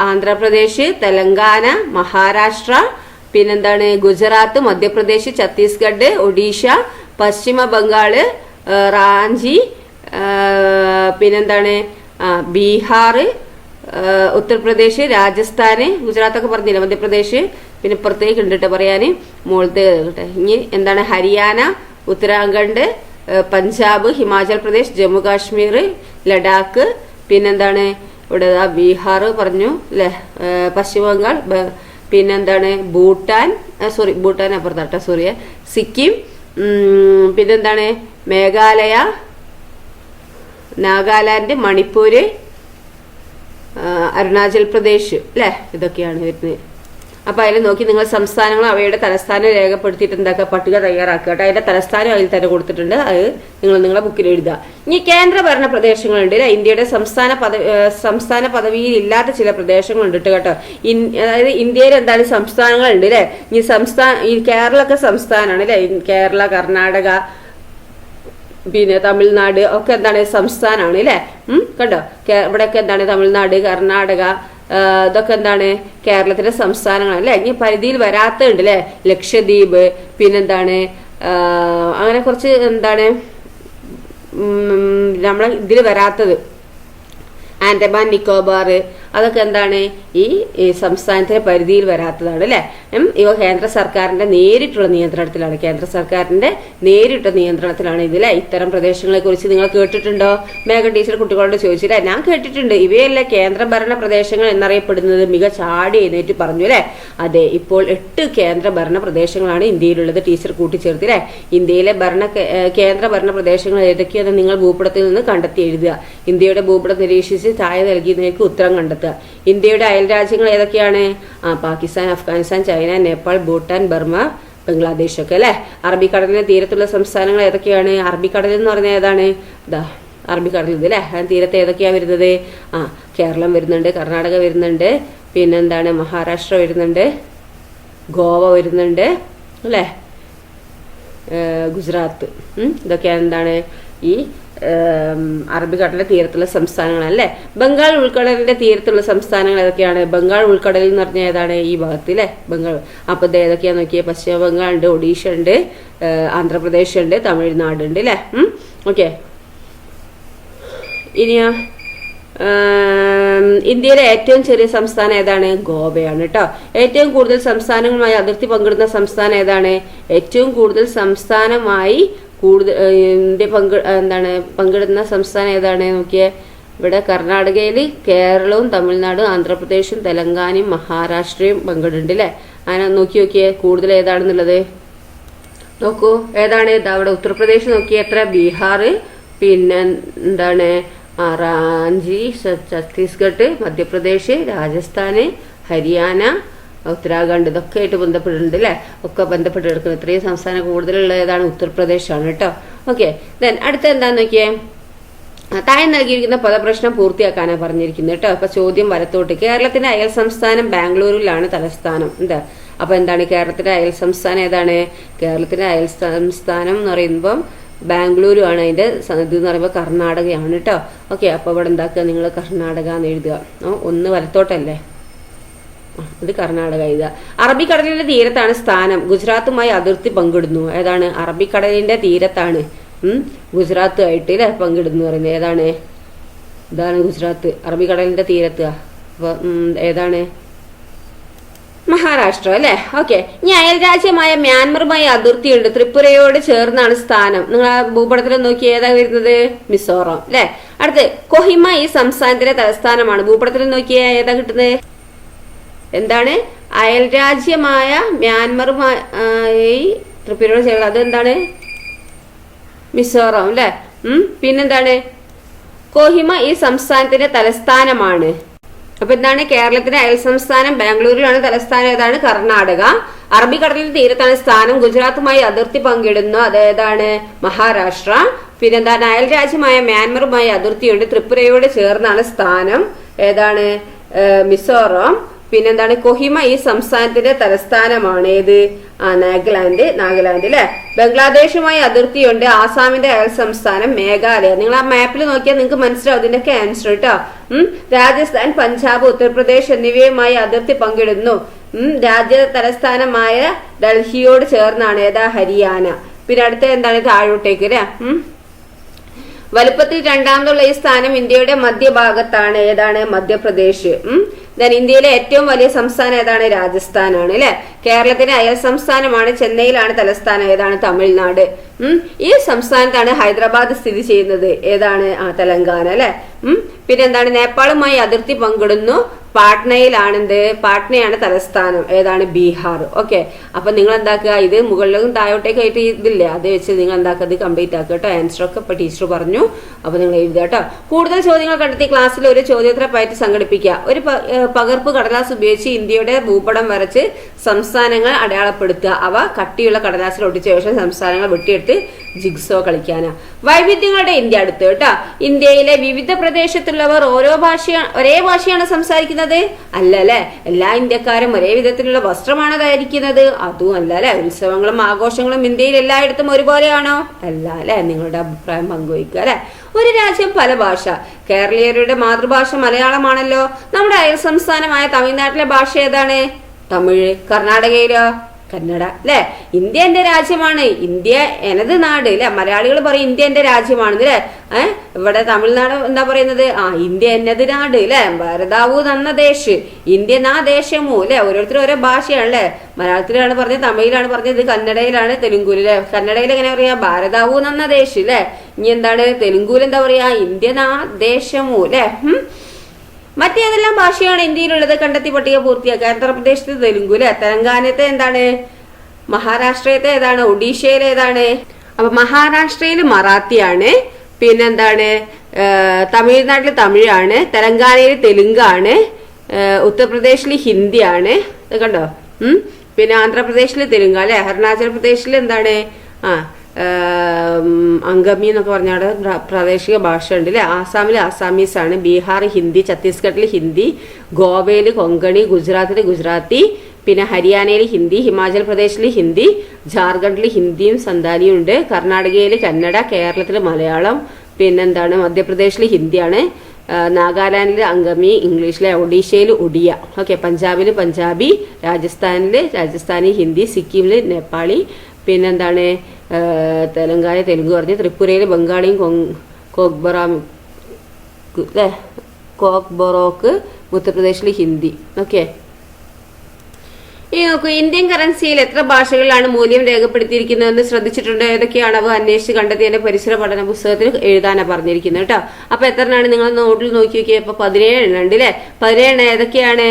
[SPEAKER 1] ആന്ധ്രാപ്രദേശ്, തെലങ്കാന, മഹാരാഷ്ട്ര, പിന്നെന്താണ് ഗുജറാത്ത്, മധ്യപ്രദേശ്, ഛത്തീസ്ഗഡ്, ഒഡീഷ, പശ്ചിമ ബംഗാള്, റാഞ്ചി, പിന്നെന്താണ് ബീഹാർ, ഉത്തർപ്രദേശ്, രാജസ്ഥാന്, ഗുജറാത്തൊക്കെ പറഞ്ഞില്ല, മധ്യപ്രദേശ്, പിന്നെ പുറത്തേക്ക് ഉണ്ട് കേട്ടോ പറയാൻ മുകളിലത്തെ കേട്ടെ. ഇനി എന്താണ് ഹരിയാന, ഉത്തരാഖണ്ഡ്, പഞ്ചാബ്, ഹിമാചൽ പ്രദേശ്, ജമ്മു കാശ്മീർ, ലഡാക്ക്, പിന്നെന്താണ് ഇവിടെ ബീഹാർ പറഞ്ഞു അല്ലേ, പശ്ചിമ ബംഗാൾ, പിന്നെന്താണ് ഭൂട്ടാൻ, ഭൂട്ടാൻ അപ്പുറത്താട്ടോ, സിക്കിം, പിന്നെന്താണ് മേഘാലയ, നാഗാലാൻഡ്, മണിപ്പൂര്, അരുണാചൽ പ്രദേശ് അല്ലേ, ഇതൊക്കെയാണ് വരുന്നത്. അപ്പൊ അതിൽ നോക്കി നിങ്ങൾ സംസ്ഥാനങ്ങൾ അവയുടെ തലസ്ഥാനം രേഖപ്പെടുത്തിയിട്ട് എന്താക്കുക, പട്ടിക തയ്യാറാക്കുക കേട്ടോ. അതിന്റെ തലസ്ഥാനം അതിൽ തന്നെ കൊടുത്തിട്ടുണ്ട്, അത് നിങ്ങൾ നിങ്ങളെ ബുക്കിൽ എഴുതുക. ഇനി കേന്ദ്രഭരണ പ്രദേശങ്ങളുണ്ട് അല്ലെ, ഇന്ത്യയുടെ സംസ്ഥാന പദവിയിൽ ഇല്ലാത്ത ചില പ്രദേശങ്ങളുണ്ട് കേട്ടോ. അതായത് ഇന്ത്യയിൽ എന്തായാലും സംസ്ഥാനങ്ങളുണ്ട് അല്ലെ. ഈ കേരളമൊക്കെ സംസ്ഥാനമാണ് അല്ലെ, കേരള, കർണാടക, പിന്നെ തമിഴ്നാട് ഒക്കെ എന്താണ് സംസ്ഥാനമാണ് അല്ലെ. കണ്ടോ, ഇവിടെയൊക്കെ എന്താണ് തമിഴ്നാട്, കർണാടക, ഇതൊക്കെ എന്താണ് കേരളത്തിലെ സംസ്ഥാനങ്ങളാണ് അല്ലെ. ഇനി പരിധിയിൽ വരാത്തുണ്ട് അല്ലെ, ലക്ഷദ്വീപ്, പിന്നെന്താണ് അങ്ങനെ കുറച്ച് എന്താണ് നമ്മളെ ഇതിൽ വരാത്തത്, ആൻഡമാൻ നിക്കോബാർ, അതൊക്കെ എന്താണ് ഈ സംസ്ഥാനത്തിന്റെ പരിധിയിൽ വരാത്തതാണ് അല്ലെ. ഇവ കേന്ദ്ര സർക്കാരിന്റെ നേരിട്ടുള്ള നിയന്ത്രണത്തിലാണ്, കേന്ദ്ര സർക്കാരിന്റെ നേരിട്ട നിയന്ത്രണത്തിലാണ് ഇതിലെ. ഇത്തരം പ്രദേശങ്ങളെ കുറിച്ച് നിങ്ങൾ കേട്ടിട്ടുണ്ടോ? മേഘ ടീച്ചർ കുട്ടികളോട് ചോദിച്ചില്ലേ? ഞാൻ കേട്ടിട്ടുണ്ട്. ഇവയല്ലേ കേന്ദ്രഭരണ പ്രദേശങ്ങൾ എന്നറിയപ്പെടുന്നത്? മിക ചാടി എഴുന്നേറ്റ് പറഞ്ഞു അല്ലെ. അതെ, ഇപ്പോൾ 8 കേന്ദ്രഭരണ പ്രദേശങ്ങളാണ് ഇന്ത്യയിലുള്ളത്. ടീച്ചർ കൂട്ടിച്ചേർത്തില്ലേ. ഇന്ത്യയിലെ കേന്ദ്രഭരണ പ്രദേശങ്ങൾ ഏതൊക്കെയാണെന്ന് നിങ്ങൾ ഭൂപടത്തിൽ നിന്ന് കണ്ടെത്തി എഴുതുക. ഇന്ത്യയുടെ ഭൂപടം നിരീക്ഷിച്ച് താഴെ നൽകിയതിലേക്ക് ഉത്തരം കണ്ടെത്തുക. ഇന്ത്യയുടെ അയൽ രാജ്യങ്ങൾ ഏതൊക്കെയാണ്? പാകിസ്ഥാൻ, അഫ്ഗാനിസ്ഥാൻ, ചൈന, നേപ്പാൾ, ഭൂട്ടാൻ, ബർമ, ബംഗ്ലാദേശ് ഒക്കെ അല്ലെ. അറബിക്കടലിന്റെ തീരത്തുള്ള സംസ്ഥാനങ്ങൾ ഏതൊക്കെയാണ്? അറബിക്കടൽ എന്ന് പറഞ്ഞാൽ ഏതാണ്? അറബിക്കടൽ ഇത് അല്ലെ. തീരത്ത് ഏതൊക്കെയാണ് വരുന്നത്? കേരളം വരുന്നുണ്ട്, കർണാടക വരുന്നുണ്ട്, പിന്നെന്താണ് മഹാരാഷ്ട്ര വരുന്നുണ്ട്, ഗോവ വരുന്നുണ്ട് അല്ലെ, ഗുജറാത്ത്. ഇതൊക്കെയാണ് എന്താണ് ഈ അറബിക്കടലിന്റെ തീരത്തുള്ള സംസ്ഥാനങ്ങളല്ലേ. ബംഗാൾ ഉൾക്കടലിന്റെ തീരത്തുള്ള സംസ്ഥാനങ്ങൾ ഏതൊക്കെയാണ്? ബംഗാൾ ഉൾക്കടലിൽ എന്ന് പറഞ്ഞാൽ ഏതാണ്? ഈ ഭാഗത്ത് അല്ലെ, ബംഗാൾ. അപ്പൊ ഇത് ഏതൊക്കെയാ നോക്കിയേ? പശ്ചിമ ബംഗാൾ ഉണ്ട്, ഒഡീഷ ഉണ്ട്, ആന്ധ്രാപ്രദേശ് ഉണ്ട്, തമിഴ്നാട് ഉണ്ട് അല്ലെ. ഓക്കെ. ഇനിയാ ഇന്ത്യയിലെ ഏറ്റവും ചെറിയ സംസ്ഥാനം ഏതാണ്? ഗോവയാണ് കേട്ടോ. ഏറ്റവും കൂടുതൽ സംസ്ഥാനങ്ങളുമായി അതിർത്തി പങ്കിടുന്ന സംസ്ഥാനം ഏതാണ്? ഏറ്റവും കൂടുതൽ സംസ്ഥാനമായി ഇന്ത്യ പങ്കിടുന്ന സംസ്ഥാനം ഏതാണ് നോക്കിയേ? ഇവിടെ കർണാടകയിൽ കേരളവും തമിഴ്നാടും ആന്ധ്രാപ്രദേശും തെലങ്കാനയും മഹാരാഷ്ട്രയും പങ്കിടുന്നുണ്ട് അല്ലെ. അങ്ങനെ നോക്കിയേ കൂടുതൽ ഏതാണെന്നുള്ളത് നോക്കൂ. ഏതാണ്? അവിടെ ഉത്തർപ്രദേശ് നോക്കിയേ എത്ര? ബീഹാർ, പിന്നെ എന്താണ് റാഞ്ചി, ഛത്തീസ്ഗഡ്, മധ്യപ്രദേശ്, രാജസ്ഥാന്, ഹരിയാന, ഉത്തരാഖണ്ഡ്, ഇതൊക്കെ ആയിട്ട് ബന്ധപ്പെട്ടിട്ടുണ്ട് അല്ലെ. ഒക്കെ ബന്ധപ്പെട്ട് കിടക്കുന്നത്. ഇത്രയും സംസ്ഥാനം കൂടുതലുള്ള ഏതാണ്? ഉത്തർപ്രദേശാണ് കേട്ടോ. ഓക്കെ. ദെൻ അടുത്ത എന്താന്ന് നോക്കിയേ? താഴെ നൽകിയിരിക്കുന്ന പദപ്രശ്നം പൂർത്തിയാക്കാനാണ് പറഞ്ഞിരിക്കുന്നത് കേട്ടോ. അപ്പൊ ചോദ്യം വലത്തോട്ട്. കേരളത്തിന്റെ അയൽ സംസ്ഥാനം ബാംഗ്ലൂരിലാണ് തലസ്ഥാനം. അപ്പൊ എന്താണ് കേരളത്തിന്റെ അയൽ സംസ്ഥാനം ഏതാണ്? കേരളത്തിന്റെ അയൽ സംസ്ഥാനം എന്ന് പറയുമ്പം ബാംഗ്ലൂരു ആണ്. അതിന്റെ ഇത് എന്ന് പറയുമ്പോൾ കർണാടകയാണ് കേട്ടോ. ഓക്കെ. അപ്പൊ ഇവിടെ എന്താക്കുക? നിങ്ങൾ കർണാടക എന്ന് എഴുതുക. ഒന്ന് വലത്തോട്ടല്ലേ, ഇത് കർണാടക എഴുതുക. അറബിക്കടലിന്റെ തീരത്താണ് സ്ഥാനം. ഗുജറാത്തുമായി അതിർത്തി പങ്കിടുന്നു. ഏതാണ്? അറബിക്കടലിന്റെ തീരത്താണ് ഗുജറാത്ത് ആയിട്ട് അല്ലെ പങ്കിടുന്നു പറയുന്നത്. ഏതാണ്? ഇതാണ് ഗുജറാത്ത്, അറബിക്കടലിന്റെ തീരത്ത്. അപ്പൊ ഏതാണ്? മഹാരാഷ്ട്ര അല്ലെ. ഓക്കെ. ഇനി അയൽ രാജ്യമായ മ്യാൻമറുമായി അതിർത്തിയുണ്ട്. ത്രിപുരയോട് ചേർന്നാണ് സ്ഥാനം. നിങ്ങൾ ആ ഭൂപടത്തിൽ നോക്കി ഏതാ വരുന്നത്? മിസോറാം അല്ലെ. അടുത്ത് കൊഹിമ ഈ സംസ്ഥാനത്തിന്റെ തലസ്ഥാനമാണ്. ഭൂപടത്തിൽ നോക്കിയാൽ ഏതാ കിട്ടുന്നത്? എന്താണ്? അയൽരാജ്യമായ മ്യാൻമറുമായി ത്രിപുരയോട് ചേർന്ന് അതെന്താണ്? മിസോറാം അല്ലെ. പിന്നെന്താണ്? കൊഹിമ ഈ സംസ്ഥാനത്തിന്റെ തലസ്ഥാനമാണ്. അപ്പൊ എന്താണ്? കേരളത്തിന്റെ അയൽ സംസ്ഥാനം ബാംഗ്ലൂരിലാണ്. തലസ്ഥാനം ഏതാണ്? കർണാടക. അറബിക്കടലിൽ തീരത്താണ് സ്ഥാനം. ഗുജറാത്തുമായി അതിർത്തി പങ്കിടുന്നു. അതേതാണ്? മഹാരാഷ്ട്ര. പിന്നെന്താണ്? അയൽ രാജ്യമായ മ്യാൻമറുമായി അതിർത്തിയുണ്ട്. ത്രിപുരയോട് ചേർന്നാണ് സ്ഥാനം. ഏതാണ്? മിസോറാം. പിന്നെന്താണ്? കൊഹിമ ഈ സംസ്ഥാനത്തിന്റെ തലസ്ഥാനമാണ്. ഏത്? നാഗാലാൻഡ് അല്ലെ. ബംഗ്ലാദേശുമായി അതിർത്തിയുണ്ട്. ആസാമിന്റെ അയൽ സംസ്ഥാനം മേഘാലയ. നിങ്ങൾ ആ മാപ്പിൽ നോക്കിയാൽ നിങ്ങൾക്ക് മനസ്സിലാവും ഇതിന്റെയൊക്കെ ആൻസർ കേട്ടോ. രാജസ്ഥാൻ, പഞ്ചാബ്, ഉത്തർപ്രദേശ് എന്നിവയുമായി അതിർത്തി പങ്കിടുന്നു. രാജ്യ തലസ്ഥാനമായ ഡൽഹിയോട് ചേർന്നാണ്. ഏതാ? ഹരിയാന. പിന്നെ അടുത്ത എന്താണ്? താഴോട്ടേക്ക് അല്ലെ. വലുപ്പത്തിൽ രണ്ടാമതുള്ള ഈ സ്ഥാനം ഇന്ത്യയുടെ മധ്യഭാഗത്താണ്. ഏതാണ്? മധ്യപ്രദേശ്. ഇന്ത്യയിലെ ഏറ്റവും വലിയ സംസ്ഥാനം ഏതാണ്? രാജസ്ഥാനാണ് അല്ലെ. കേരളത്തിന്റെ അയൽ സംസ്ഥാനമാണ്. ചെന്നൈയിലാണ് തലസ്ഥാനം. ഏതാണ്? തമിഴ്നാട്. ഈ സംസ്ഥാനത്താണ് ഹൈദരാബാദ് സ്ഥിതി ചെയ്യുന്നത്. ഏതാണ്? തെലങ്കാന അല്ലെ. പിന്നെ എന്താണ്? നേപ്പാളുമായി അതിർത്തി പങ്കിടുന്നു. പാട്നയിലാണെന്ത്? പാട്നയാണ് തലസ്ഥാനം. ഏതാണ്? ബീഹാർ. ഓക്കെ. അപ്പൊ നിങ്ങൾ എന്താക്കുക? ഇത് മുകളിലും താഴോട്ടേക്കായിട്ട് ഇതില്ലേ, അത് വെച്ച് നിങ്ങൾ എന്താക്കുക? ഇത് കംപ്ലീറ്റ് ആക്കുക കേട്ടോ. ആൻസർ ഒക്കെ ഇപ്പൊ ടീച്ചർ പറഞ്ഞു. അപ്പൊ നിങ്ങൾ എഴുതുക കേട്ടോ. കൂടുതൽ ചോദ്യങ്ങൾ കണ്ടെത്തി ക്ലാസ്സിൽ ഒരു ചോദ്യോത്തര പയറ്റ് സംഘടിപ്പിക്കുക. ഒരു പകർപ്പ് കടലാസ് ഉപയോഗിച്ച് ഇന്ത്യയുടെ ഭൂപടം വരച്ച് സംസ്ഥാനങ്ങൾ അടയാളപ്പെടുത്തുക. അവ കട്ടിയുള്ള കടലാസിൽ ഒട്ടിച്ച ശേഷം സംസ്ഥാനങ്ങൾ വെട്ടിയെടുത്ത് ജിഗ്സോ കളിക്കാനാ. വൈവിധ്യങ്ങളുടെ ഇന്ത്യ അടുത്ത് കേട്ടോ. ഇന്ത്യയിലെ വിവിധ പ്രദേശത്തുള്ളവർ ഒരേ ഭാഷയാണ് സംസാരിക്കുന്നത്? അല്ല അല്ലെ. എല്ലാ ഇന്ത്യക്കാരും ഒരേ വിധത്തിലുള്ള വസ്ത്രമാണ് ധരിക്കുന്നത്? അതും അല്ല അല്ലെ. ഉത്സവങ്ങളും ആഘോഷങ്ങളും ഇന്ത്യയിൽ എല്ലായിടത്തും ഒരുപോലെയാണോ? അല്ല അല്ലെ. നിങ്ങളുടെ അഭിപ്രായം പങ്കുവയ്ക്കുക അല്ലെ. ഒരു രാജ്യം പല ഭാഷ. കേരളീയരുടെ മാതൃഭാഷ മലയാളമാണല്ലോ. നമ്മുടെ അയൽ സംസ്ഥാനമായ തമിഴ്നാട്ടിലെ ഭാഷ ഏതാണ്? തമിഴ്. കർണാടകയിലോ? കന്നഡ അല്ലെ. ഇന്ത്യ എന്റെ രാജ്യമാണ്. ഇന്ത്യ എനത് നാട് അല്ലെ. മലയാളികൾ പറയും ഇന്ത്യ എന്റെ രാജ്യമാണ് അല്ലെ. ഇവിടെ തമിഴ്നാട് എന്താ പറയുന്നത്? ഇന്ത്യ എന്നത് നാട് അല്ലെ. ഭാരതാവു നന്ന ദേശ്, ഇന്ത്യ നാ ദേശമോ അല്ലെ. ഓരോരുത്തരും ഓരോ ഭാഷയാണ് അല്ലെ. മലയാളത്തിലാണ് പറഞ്ഞത്, തമിഴിലാണ് പറഞ്ഞത്, കന്നഡയിലാണ്, തെലുങ്കുല് അല്ലെ. കന്നഡയിൽ എങ്ങനെ പറയാ? ഭാരതാവു നന്ന ദേശ് അല്ലെ. ഇനി എന്താണ്? തെലുങ്കുല് എന്താ പറയാ? ഇന്ത്യ നാ ദേശമോ അല്ലെ. മറ്റേതെല്ലാം ഭാഷയാണ് ഇന്ത്യയിലുള്ളത്? കണ്ടെത്തി പട്ടിക പൂർത്തിയാക്കുക. ആന്ധ്രാപ്രദേശത്ത് തെലുങ്കു അല്ലെ. തെലങ്കാനത്തെ എന്താണ്? മഹാരാഷ്ട്രത്തെ ഏതാണ്? ഒഡീഷയിലെ ഏതാണ്? അപ്പൊ മഹാരാഷ്ട്രയിൽ മറാത്തിയാണ്. പിന്നെന്താണ്? തമിഴ്നാട്ടിൽ തമിഴാണ്. തെലങ്കാനയിൽ തെലുങ്കാണ്. ഉത്തർപ്രദേശിൽ ഹിന്ദിയാണ്. കണ്ടോ? പിന്നെ ആന്ധ്രാപ്രദേശിൽ തെലുങ്ക് അല്ലെ. അരുണാചൽ പ്രദേശിൽ എന്താണ്? അങ്കമി എന്നൊക്കെ പറഞ്ഞാൽ പ്രാദേശിക ഭാഷ ഉണ്ട് അല്ലെ. ആസാമിൽ ആസാമീസ് ആണ്. ബീഹാർ ഹിന്ദി. ഛത്തീസ്ഗഡിൽ ഹിന്ദി. ഗോവയിൽ കൊങ്കണി. ഗുജറാത്തിൽ ഗുജറാത്തി. പിന്നെ ഹരിയാനയിൽ ഹിന്ദി. ഹിമാചൽ പ്രദേശിൽ ഹിന്ദി. ജാർഖണ്ഡിൽ ഹിന്ദിയും സന്താലിയും ഉണ്ട്. കർണാടകയിൽ കന്നഡ. കേരളത്തിൽ മലയാളം. പിന്നെന്താണ്? മധ്യപ്രദേശിൽ ഹിന്ദിയാണ്. നാഗാലാൻഡിൽ അങ്കമി. ഇംഗ്ലീഷിലെ ഒഡീഷയിൽ ഒഡിയ. ഓക്കെ. പഞ്ചാബിൽ പഞ്ചാബി. രാജസ്ഥാനി ഹിന്ദി. സിക്കിമിൽ നേപ്പാളി. പിന്നെന്താണ്? തെലങ്കാന തെലുങ്ക് പറഞ്ഞു. ത്രിപുരയിൽ ബംഗാളിയും കോക്ബൊറോക്ക്. ഉത്തർപ്രദേശിൽ ഹിന്ദി. ഓക്കെ. ഇനി നോക്കൂ, ഇന്ത്യൻ കറൻസിയിൽ എത്ര ഭാഷകളിലാണ് മൂല്യം രേഖപ്പെടുത്തിയിരിക്കുന്നതെന്ന് ശ്രദ്ധിച്ചിട്ടുണ്ട്? ഏതൊക്കെയാണ് അവ അന്വേഷിച്ച് കണ്ടെത്തിയതിന്റെ പരിസര പഠന പുസ്തകത്തിൽ എഴുതാനാണ് പറഞ്ഞിരിക്കുന്നത് കേട്ടോ. അപ്പൊ എത്രണ്ണാണ് നിങ്ങൾ നോട്ടിൽ നോക്കി നോക്കിയേ? ഇപ്പൊ 17 എണ്ണം ഉണ്ട് അല്ലെ. 17 ഏതൊക്കെയാണ്?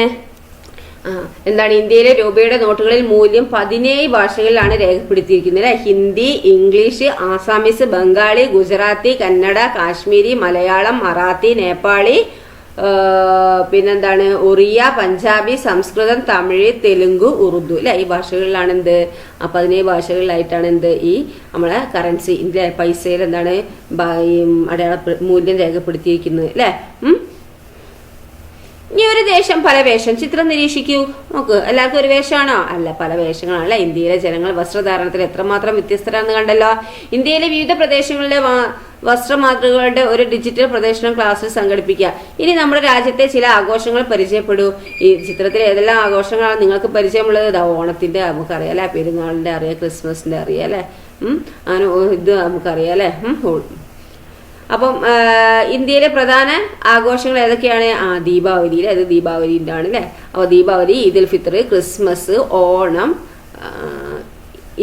[SPEAKER 1] എന്താണ്? ഇന്ത്യയിലെ രൂപയുടെ നോട്ടുകളിൽ മൂല്യം 17 ഭാഷകളിലാണ് രേഖപ്പെടുത്തിയിരിക്കുന്നത്. ഹിന്ദി, ഇംഗ്ലീഷ്, ആസാമീസ്, ബംഗാളി, ഗുജറാത്തി, കന്നഡ, കാശ്മീരി, മലയാളം, മറാത്തി, നേപ്പാളി, പിന്നെന്താണ്? ഒറിയ, പഞ്ചാബി, സംസ്കൃതം, തമിഴ്, തെലുങ്ക്, ഉറുദു അല്ലെ. ഈ ഭാഷകളിലാണ് എന്ത്? 17 ഭാഷകളിലായിട്ടാണ് എന്ത്? ഈ നമ്മളെ കറൻസി ഇന്ത്യ പൈസയിൽ എന്താണ് മൂല്യം രേഖപ്പെടുത്തിയിരിക്കുന്നത് അല്ലെ. ഇനി ഒരു ദേശം പല വേഷം. ചിത്രം നിരീക്ഷിക്കൂ. നോക്ക്, എല്ലാവർക്കും ഒരു വേഷമാണോ? അല്ല, പല വേഷങ്ങളാണല്ലേ. ഇന്ത്യയിലെ ജനങ്ങൾ വസ്ത്രധാരണത്തിൽ എത്രമാത്രം വ്യത്യസ്തരാണെന്ന് കണ്ടല്ലോ. ഇന്ത്യയിലെ വിവിധ പ്രദേശങ്ങളിലെ വസ്ത്രമാതൃകകളുടെ ഒരു ഡിജിറ്റൽ പ്രദർശനം ക്ലാസ്സിൽ സംഘടിപ്പിക്കുക. ഇനി നമ്മുടെ രാജ്യത്തെ ചില ആഘോഷങ്ങൾ പരിചയപ്പെടൂ. ഈ ചിത്രത്തിൽ ഏതെല്ലാം ആഘോഷങ്ങളാണ് നിങ്ങൾക്ക് പരിചയമുള്ളത്? ഓണത്തിന്റെ നമുക്കറിയാം അല്ലെ. പെരുന്നാളിന്റെ അറിയാം. ക്രിസ്മസിന്റെ അറിയാം അല്ലെ. അങ്ങനെ ഇത് നമുക്കറിയാം അല്ലെ. അപ്പം ഇന്ത്യയിലെ പ്രധാന ആഘോഷങ്ങൾ ഏതൊക്കെയാണ്? ദീപാവലിയിൽ അത് ദീപാവലിൻ്റെ ആണ് അല്ലേ. അപ്പോൾ ദീപാവലി, ഈദുൽ ഫിത്തർ, ക്രിസ്മസ്, ഓണം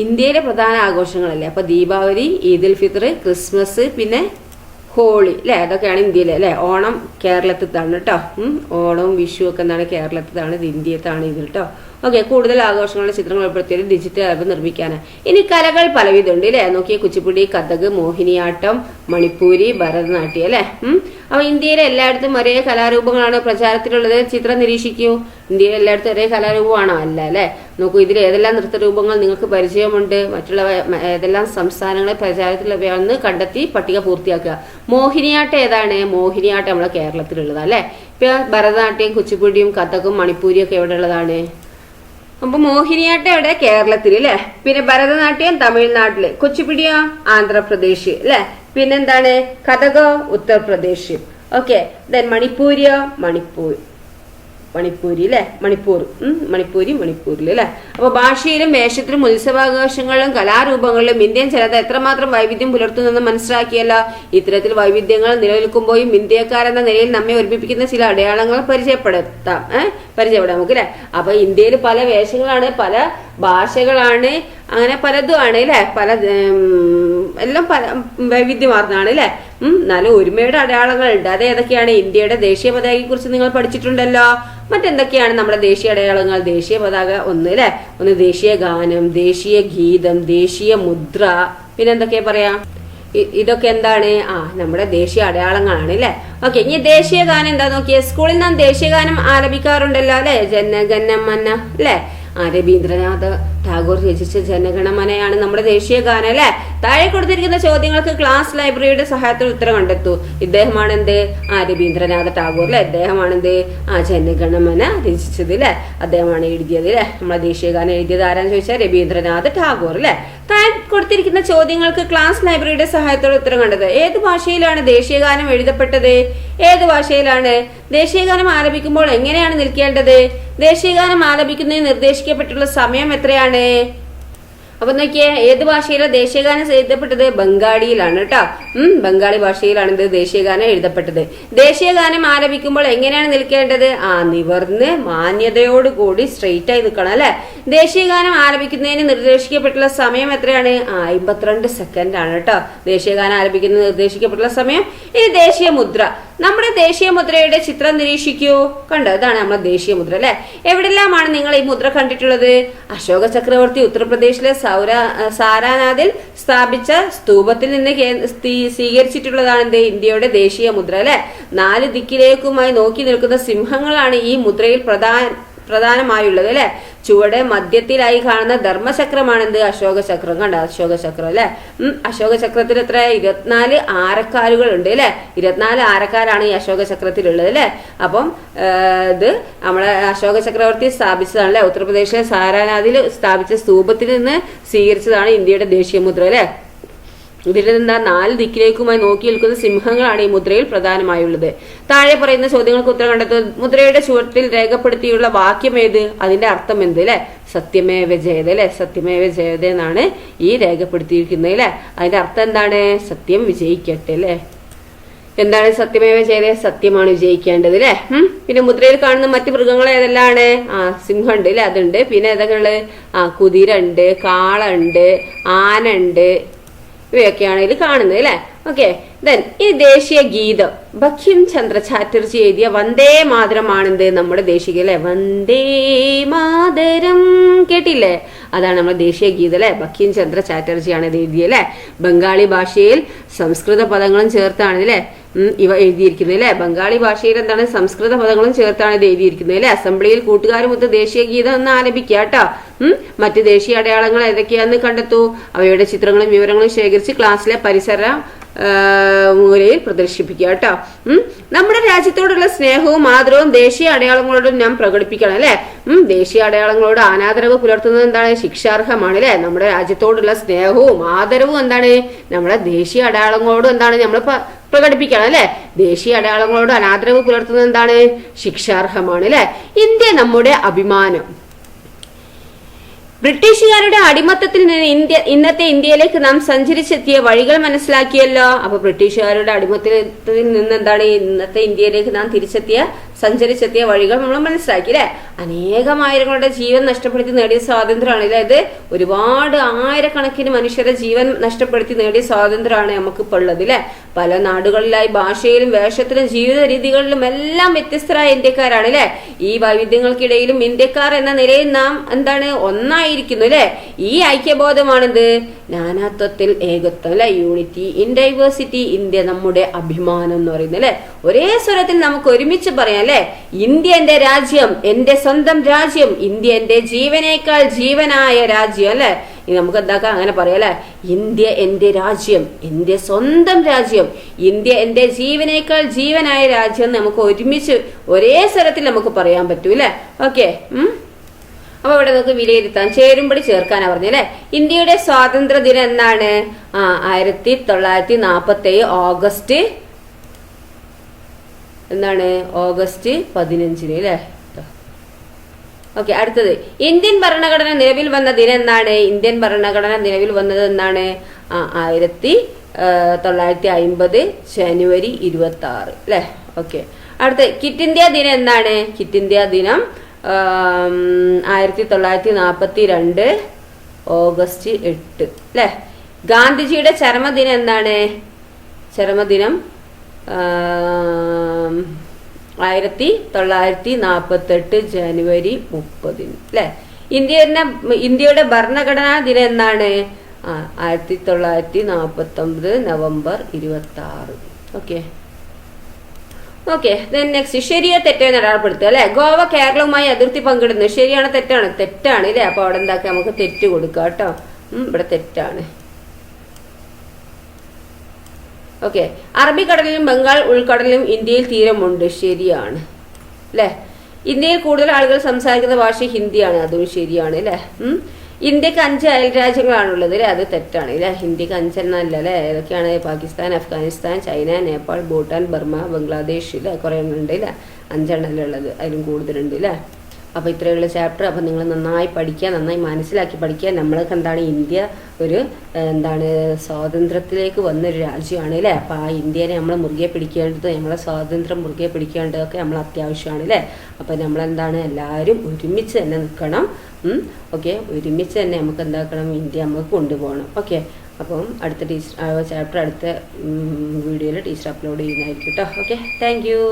[SPEAKER 1] ഇന്ത്യയിലെ പ്രധാന ആഘോഷങ്ങളല്ലേ. അപ്പോൾ ദീപാവലി, ഈദുൽ ഫിത്തർ, ക്രിസ്മസ്, പിന്നെ ഹോളി അല്ലെ, അതൊക്കെയാണ് ഇന്ത്യയിലെ അല്ലെ. ഓണം കേരളത്തിലാണ് കേട്ടോ. ഓണവും വിഷു ഒക്കെ എന്താണ് കേരളത്തിലാണ്, ഇത് ഇന്ത്യത്താണ് ഇത് കേട്ടോ. ഓക്കെ, കൂടുതൽ ആഘോഷങ്ങളുടെ ചിത്രങ്ങൾ ഉൾപ്പെടുത്തിയത് ഡിജിറ്റൽ ആൽബം നിർമ്മിക്കാനാണ്. ഇനി കലകൾ പലവിധം ഉണ്ട് അല്ലെ. നോക്കിയ കുച്ചിപ്പുടി, കഥക്, മോഹിനിയാട്ടം, മണിപ്പൂരി, ഭരതനാട്യം അല്ലെ. അപ്പൊ ഇന്ത്യയിലെ എല്ലായിടത്തും ഒരേ കലാരൂപങ്ങളാണ് പ്രചാരത്തിലുള്ളത്. ചിത്രം നിരീക്ഷിക്കൂ. ഇന്ത്യയിലെ എല്ലായിടത്തും ഒരേ കലാരൂപമാണോ? അല്ല അല്ലെ. നോക്കൂ, ഇതിൽ ഏതെല്ലാം നൃത്തരൂപങ്ങൾ നിങ്ങൾക്ക് പരിചയമുണ്ട്, മറ്റുള്ള ഏതെല്ലാം സംസ്ഥാനങ്ങളെ പ്രചാരത്തിലുള്ളവയാണെന്ന് കണ്ടെത്തി പട്ടിക പൂർത്തിയാക്കുക. മോഹിനിയാട്ടം ഏതാണ്? മോഹിനിയാട്ടം നമ്മളെ കേരളത്തിലുള്ളതാണ് അല്ലെ. ഇപ്പൊ ഭരതനാട്യം, കുച്ചിപ്പുടിയും, കഥകും, മണിപ്പൂരിയും ഒക്കെ എവിടെ ഉള്ളതാണ്? അപ്പൊ മോഹിനിയാട്ടം എവിടെ? കേരളത്തിൽ അല്ലെ. പിന്നെ ഭരതനാട്യം തമിഴ്നാട്ടില്, കുച്ചിപ്പുടിയോ ആന്ധ്രാപ്രദേശ് അല്ലെ. പിന്നെന്താണ്? കഥകോ ഉത്തർപ്രദേശ്. ഓക്കെ, ദെൻ മണിപ്പൂരിയോ മണിപ്പൂരി അല്ലെ. മണിപ്പൂരിൽ അല്ലെ. അപ്പൊ ഭാഷയിലും വേഷത്തിലും ഉത്സവാഘോഷങ്ങളിലും കലാരൂപങ്ങളിലും ഇന്ത്യൻ ജനത എത്രമാത്രം വൈവിധ്യം പുലർത്തുന്നെന്ന് മനസ്സിലാക്കിയല്ലോ. ഇത്തരത്തിൽ വൈവിധ്യങ്ങൾ നിലനിൽക്കുമ്പോഴും ഇന്ത്യക്കാരെന്ന നിലയിൽ നമ്മെ ഒരുമിപ്പിക്കുന്ന ചില അടയാളങ്ങൾ പരിചയപ്പെടാം നമുക്ക് അല്ലെ. അപ്പൊ ഇന്ത്യയിൽ പല വേഷങ്ങളാണ്, പല ഭാഷകളാണ്, അങ്ങനെ പലതുമാണ് അല്ലെ. എല്ലാം പല വൈവിധ്യമാർന്നാണ് അല്ലെ. എന്നാലും ഒരുമയുടെ അടയാളങ്ങൾ ഉണ്ട്. അത് ഏതൊക്കെയാണ്? ഇന്ത്യയുടെ ദേശീയ പതാകയെ കുറിച്ച് നിങ്ങൾ പഠിച്ചിട്ടുണ്ടല്ലോ. മറ്റെന്തൊക്കെയാണ് നമ്മുടെ ദേശീയ അടയാളങ്ങൾ? ദേശീയ പതാക ഒന്ന് അല്ലെ. ഒന്ന് ദേശീയ ഗാനം, ദേശീയ ഗീതം, ദേശീയ മുദ്ര, പിന്നെ എന്തൊക്കെയാ പറയാ, ഇതൊക്കെ എന്താണ്? നമ്മുടെ ദേശീയ അടയാളങ്ങളാണ് അല്ലെ. ഓക്കെ, ഇനി ദേശീയ ഗാനം എന്താ നോക്കിയേ. സ്കൂളിൽ നാം ദേശീയ ഗാനം ആലപിക്കാറുണ്ടല്ലോ അല്ലെ. ജനഗണമന അല്ലെ. രവീന്ദ്രനാഥ് ടാഗോർ രചിച്ച ജനഗണമനയാണ് നമ്മുടെ ദേശീയ ഗാനം അല്ലെ. താഴെ കൊടുത്തിരിക്കുന്ന ചോദ്യങ്ങൾക്ക് ക്ലാസ് ലൈബ്രറിയുടെ സഹായത്തോടെ ഉത്തരം കണ്ടെത്തൂ. ഇദ്ദേഹമാണ് എന്ത്? രവീന്ദ്രനാഥ ടാഗോർ അല്ലെ. ഇദ്ദേഹമാണ് എന്ത്? ജനഗണമന രചിച്ചത് അല്ലെ. അദ്ദേഹമാണ് എഴുതിയത് അല്ലെ. നമ്മളെ ദേശീയ ഗാനം എഴുതിയത് ആരാന്ന് ചോദിച്ചാൽ രവീന്ദ്രനാഥ് ടാഗോർ അല്ലെ. താഴെ കൊടുത്തിരിക്കുന്ന ചോദ്യങ്ങൾക്ക് ക്ലാസ് ലൈബ്രറിയുടെ സഹായത്തോടെ ഉത്തരം കണ്ടത്. ഏത് ഭാഷയിലാണ് ദേശീയഗാനം എഴുതപ്പെട്ടത്? ഏത് ഭാഷയിലാണ്? ദേശീയഗാനം ആലപിക്കുമ്പോൾ എങ്ങനെയാണ് നിൽക്കേണ്ടത്? ദേശീയഗാനം ആലപിക്കുന്നതിന് നിർദ്ദേശിക്കപ്പെട്ടുള്ള സമയം എത്രയാണ്? അപ്പൊ നോക്കിയേ, ഏത് ഭാഷയിലാണ് ദേശീയഗാനം എഴുതപ്പെട്ടത്? ബംഗാളിയിലാണ് കേട്ടോ. ബംഗാളി ഭാഷയിലാണ് ഇത് ദേശീയഗാനം എഴുതപ്പെട്ടത്. ദേശീയഗാനം ആലപിക്കുമ്പോൾ എങ്ങനെയാണ് നിൽക്കേണ്ടത്? നിവർന്ന് മാന്യതയോടുകൂടി സ്ട്രെയിറ്റ് ആയി നിൽക്കണം അല്ലെ. ദേശീയഗാനം ആലപിക്കുന്നതിന് നിർദ്ദേശിക്കപ്പെട്ടുള്ള സമയം എത്രയാണ്? 52 സെക്കൻഡ് ആണ് കേട്ടോ. ദേശീയഗാനം ആലപിക്കുന്നതിന് നിർദ്ദേശിക്കപ്പെട്ടുള്ള സമയം. ഇനി ദേശീയ മുദ്ര. നമ്മുടെ ദേശീയ മുദ്രയുടെ ചിത്രം നിരീക്ഷിക്കൂ. കണ്ടോ, ഇതാണ് നമ്മുടെ ദേശീയ മുദ്ര അല്ലെ. എവിടെല്ലാമാണ് നിങ്ങൾ ഈ മുദ്ര കണ്ടിട്ടുള്ളത്? അശോക ചക്രവർത്തി ഉത്തർപ്രദേശിലെ സാരാനാഥിൽ സ്ഥാപിച്ച സ്തൂപത്തിൽ നിന്ന് സ്വീകരിച്ചിട്ടുള്ളതാണ് എന്ത്? ഇന്ത്യയുടെ ദേശീയ മുദ്ര അല്ലെ. 4 ദിക്കിലേക്കുമായി നോക്കി നിൽക്കുന്ന സിംഹങ്ങളാണ് ഈ മുദ്രയിൽ പ്രധാനമായുള്ളത് അല്ലെ. ചുവടെ മധ്യത്തിലായി കാണുന്ന ധർമ്മചക്രമാണ് എന്ത്? അശോക ചക്രം. കണ്ട, അശോക ചക്രം അല്ലെ. അശോക ചക്രത്തിൽ എത്ര? 24 ആരക്കാലുകൾ ഉണ്ട് അല്ലെ. 24 ആരക്കാരാണ് ഈ അശോക ചക്രത്തിലുള്ളത് അല്ലെ. അപ്പം ഇത് നമ്മളെ അശോക ചക്രവർത്തി സ്ഥാപിച്ചതാണ് അല്ലെ. ഉത്തർപ്രദേശിലെ സാരാനാഥിൽ സ്ഥാപിച്ച സ്തൂപത്തിൽ നിന്ന് സ്വീകരിച്ചതാണ് ഇന്ത്യയുടെ ദേശീയ മുദ്ര അല്ലെ. ഇതിൽ എന്താ? 4 ദിക്കിലേക്കുമായി നോക്കി നിൽക്കുന്ന സിംഹങ്ങളാണ് ഈ മുദ്രയിൽ പ്രധാനമായുള്ളത്. താഴെ പറയുന്ന ചോദ്യങ്ങൾക്ക് ഉത്തരം കണ്ടെത്തുക. മുദ്രയുടെ ചുവട്ടിൽ രേഖപ്പെടുത്തിയുള്ള വാക്യം ഏത്? അതിന്റെ അർത്ഥം എന്ത് അല്ലെ? സത്യമേവ ജയതേ അല്ലെ. സത്യമേവ ജയതേ എന്നാണ് ഈ രേഖപ്പെടുത്തിയിരിക്കുന്നത് അല്ലെ. അതിന്റെ അർത്ഥം എന്താണ്? സത്യം വിജയിക്കട്ടെ അല്ലെ. എന്താണ് സത്യമേവ ജയതേ? സത്യമാണ് വിജയിക്കേണ്ടത് അല്ലെ. പിന്നെ മുദ്രയിൽ കാണുന്ന മറ്റു മൃഗങ്ങൾ ഏതെല്ലാണ്? സിംഹം ഉണ്ട് അല്ലെ, അതുണ്ട്. പിന്നെ ഏതൊക്കെയുള്ളത്? കുതിര ഉണ്ട്, കാള ഉണ്ട്, ആന ഉണ്ട്, ഇവയൊക്കെയാണ് ഇതിൽ കാണുന്നത് അല്ലെ. ഓക്കെ, ദെൻ ഈ ദേശീയ ഗീതം ബങ്കിം ചന്ദ്ര ചാറ്റർജി എഴുതിയ വന്ദേ മാതരമാണെന്ത്? നമ്മുടെ ദേശീയ അല്ലെ. വന്ദേ മാതരം കേട്ടില്ലേ? അതാണ് നമ്മുടെ ദേശീയ ഗീതം അല്ലെ. ബങ്കിം ചന്ദ്ര ചാറ്റർജിയാണ് ഇത് എഴുതിയല്ലേ. ബംഗാളി ഭാഷയിൽ സംസ്കൃത പദങ്ങളും ചേർത്താണ് അല്ലെ ഇവ എഴുതിയിരിക്കുന്നത് അല്ലെ. ബംഗാളി ഭാഷയിൽ എന്താണ്? സംസ്കൃത പദങ്ങളും ചേർത്താണ് ഇത് എഴുതിയിരിക്കുന്നത് അല്ലെ. അസംബ്ലിയിൽ കൂട്ടുകാരുമൊത്ത് ദേശീയ ഗീതം ഒന്ന് ആലപിക്കുക കേട്ടോ. മറ്റ് ദേശീയ അടയാളങ്ങൾ ഏതൊക്കെയാന്ന് കണ്ടെത്തൂ. അവയുടെ ചിത്രങ്ങളും വിവരങ്ങളും ശേഖരിച്ച് ക്ലാസ്സിലെ പരിസര മൂലയിൽ പ്രദർശിപ്പിക്കുക കേട്ടോ. നമ്മുടെ രാജ്യത്തോടുള്ള സ്നേഹവും ആദരവും ദേശീയ അടയാളങ്ങളോടും നാം പ്രകടിപ്പിക്കണം അല്ലെ. ദേശീയ അടയാളങ്ങളോട് അനാദരവ് പുലർത്തുന്നത് എന്താണ്? ശിക്ഷാർഹമാണ് അല്ലെ. നമ്മുടെ രാജ്യത്തോടുള്ള സ്നേഹവും ആദരവും എന്താണ്? നമ്മുടെ ദേശീയ അടയാളങ്ങളോടും എന്താണ് നമ്മൾ പ്രകടിപ്പിക്കണം അല്ലെ. ദേശീയ അടയാളങ്ങളോട് അനാദരവ് പുലർത്തുന്നത് എന്താണ്? ശിക്ഷാർഹമാണ് അല്ലെ. ഇന്ത്യ നമ്മുടെ അഭിമാനം. ബ്രിട്ടീഷുകാരുടെ അടിമത്തത്തിൽ നിന്ന് ഇന്നത്തെ ഇന്ത്യയിലേക്ക് നാം സഞ്ചരിച്ചെത്തിയ വഴികൾ മനസ്സിലാക്കിയല്ലോ. അപ്പൊ ബ്രിട്ടീഷുകാരുടെ അടിമത്തത്തിൽ നിന്ന് എന്താണ് ഇന്നത്തെ ഇന്ത്യയിലേക്ക് നാം തിരിച്ചെത്തിയ സഞ്ചരിച്ചെത്തിയ വഴികൾ നമ്മൾ മനസ്സിലാക്കി അല്ലെ. അനേകമായിരങ്ങളുടെ ജീവൻ നഷ്ടപ്പെടുത്തി നേടിയ സ്വാതന്ത്ര്യമാണ് അല്ലെ ഇത്. ഒരുപാട് ആയിരക്കണക്കിന് മനുഷ്യരുടെ ജീവൻ നഷ്ടപ്പെടുത്തി നേടിയ സ്വാതന്ത്ര്യമാണ് നമുക്കിപ്പോൾ ഉള്ളത് അല്ലെ. പല നാടുകളിലായി ഭാഷയിലും വേഷത്തിലും ജീവിത രീതികളിലും എല്ലാം വ്യത്യസ്തരായ ഇന്ത്യക്കാരാണ് അല്ലെ. ഈ വൈവിധ്യങ്ങൾക്കിടയിലും ഇന്ത്യക്കാർ എന്ന നിലയിൽ നാം എന്താണ് ഒന്നായിരിക്കുന്നു അല്ലെ. ഈ ഐക്യബോധമാണിത് നാനാത്വത്തിൽ ഏകത്വം അല്ലെ. യൂണിറ്റി ഇൻ ഡൈവേഴ്സിറ്റി, ഇന്ത്യ നമ്മുടെ അഭിമാനം എന്ന് പറയുന്നത് അല്ലെ. ഒരേ സ്വരത്തിൽ നമുക്ക് ഒരുമിച്ച് പറയാം അല്ലെ. ഇന്ത്യ എന്റെ രാജ്യം, എന്റെ സ്വന്തം രാജ്യം, ഇന്ത്യ എന്റെ ജീവനേക്കാൾ ജീവനായ രാജ്യം അല്ലെ. ഇനി നമുക്ക് എന്താക്കാം അങ്ങനെ പറയാം അല്ലെ. ഇന്ത്യ എന്റെ രാജ്യം, എന്റെ സ്വന്തം രാജ്യം, ഇന്ത്യ എന്റെ ജീവനേക്കാൾ ജീവനായ രാജ്യം നമുക്ക് ഒരുമിച്ച് ഒരേ സ്വരത്തിൽ നമുക്ക് പറയാൻ പറ്റൂ അല്ലെ. ഓക്കെ. അപ്പൊ ഇവിടെ നമുക്ക് വിലയിരുത്താൻ ചേരുമ്പടി ചേർക്കാനാ പറഞ്ഞല്ലേ. ഇന്ത്യയുടെ സ്വാതന്ത്ര്യ ദിനം എന്നാണ്? 1947 ഓഗസ്റ്റ് എന്താണ്? ഓഗസ്റ്റ് 15 അല്ലെ. ഓക്കെ. അടുത്തത് ഇന്ത്യൻ ഭരണഘടന നിലവിൽ വന്ന ദിനം എന്നാണ്? ഇന്ത്യൻ ഭരണഘടന നിലവിൽ വന്നത് എന്നാണ്? 1950 ജനുവരി 26 അല്ലെ. ഓക്കെ. അടുത്ത ക്വിറ്റ് ഇന്ത്യ ദിനം എന്നാണ്? ക്വിറ്റ് ഇന്ത്യ ദിനം 1942 ഓഗസ്റ്റ് 8 അല്ലെ. ഗാന്ധിജിയുടെ ചരമദിനം എന്നാണ്? ചരമദിനം 1948 ജനുവരി 30 അല്ലെ. ഇന്ത്യയുടെ ഭരണഘടനാ ദിനം എന്നാണ്? 1949 നവംബർ 26. ഓക്കെ. ഓക്കെ. നെക്സ്റ്റ് ശരിയോ തെറ്റോ എന്ന് അടയാളപ്പെടുത്തുക അല്ലെ. ഗോവ കേരളവുമായി അതിർത്തി പങ്കിടുന്നു. ശരിയാണ് തെറ്റാണ്? തെറ്റാണ് അല്ലെ. അപ്പൊ അവിടെ എന്താക്കാം, നമുക്ക് തെറ്റ് കൊടുക്കാം കേട്ടോ. ഇവിടെ തെറ്റാണ്. ഓക്കെ. അറബിക്കടലിലും ബംഗാൾ ഉൾക്കടലിലും ഇന്ത്യയിൽ തീരമുണ്ട്. ശരിയാണ് അല്ലെ. ഇന്ത്യയിൽ കൂടുതൽ ആളുകൾ സംസാരിക്കുന്ന ഭാഷ ഹിന്ദിയാണ്. അതും ശരിയാണ് അല്ലെ. ഇന്ത്യക്ക് 5 അയൽ രാജ്യങ്ങളാണുള്ളത് അല്ലെ. അത് തെറ്റാണ് അല്ലെ. ഇന്ത്യക്ക് 5 എണ്ണല്ല അല്ലെ. ഏതൊക്കെയാണ്? പാകിസ്ഥാൻ, അഫ്ഗാനിസ്ഥാൻ, ചൈന, നേപ്പാൾ, ഭൂട്ടാൻ, ബർമ, ബംഗ്ലാദേശ് അല്ലെ. കുറെ എണ്ണം ഉണ്ട് അല്ലെ. 5 എണ്ണല്ലേ ഉള്ളത്. അതിലും കൂടുതലുണ്ട് അല്ലെ. അപ്പോൾ ഇത്രയുള്ള ചാപ്റ്റർ. അപ്പോൾ നിങ്ങൾ നന്നായി പഠിക്കുക, നന്നായി മനസ്സിലാക്കി പഠിക്കുക. നമ്മൾക്ക് എന്താണ്, ഇന്ത്യ ഒരു എന്താണ് സ്വാതന്ത്ര്യത്തിലേക്ക് വന്നൊരു രാജ്യമാണ് അല്ലേ. അപ്പോൾ ആ ഇന്ത്യനെ നമ്മൾ മുറുകെ പിടിക്കേണ്ടത്, നമ്മളെ സ്വാതന്ത്ര്യം മുറുകെ പിടിക്കേണ്ടതൊക്കെ നമ്മൾ അത്യാവശ്യമാണ് അല്ലേ. അപ്പോൾ നമ്മളെന്താണ് എല്ലാവരും ഒരുമിച്ച് തന്നെ നിൽക്കണം. ഓക്കെ, ഒരുമിച്ച് തന്നെ നമുക്ക് എന്താക്കണം, ഇന്ത്യ നമുക്ക് കൊണ്ടുപോകണം. ഓക്കെ, അപ്പം അടുത്ത ചാപ്റ്റർ അടുത്ത വീഡിയോയിൽ ടീച്ചർ അപ്ലോഡ് ചെയ്യുന്നതായിരിക്കും കേട്ടോ. Okay, thank you.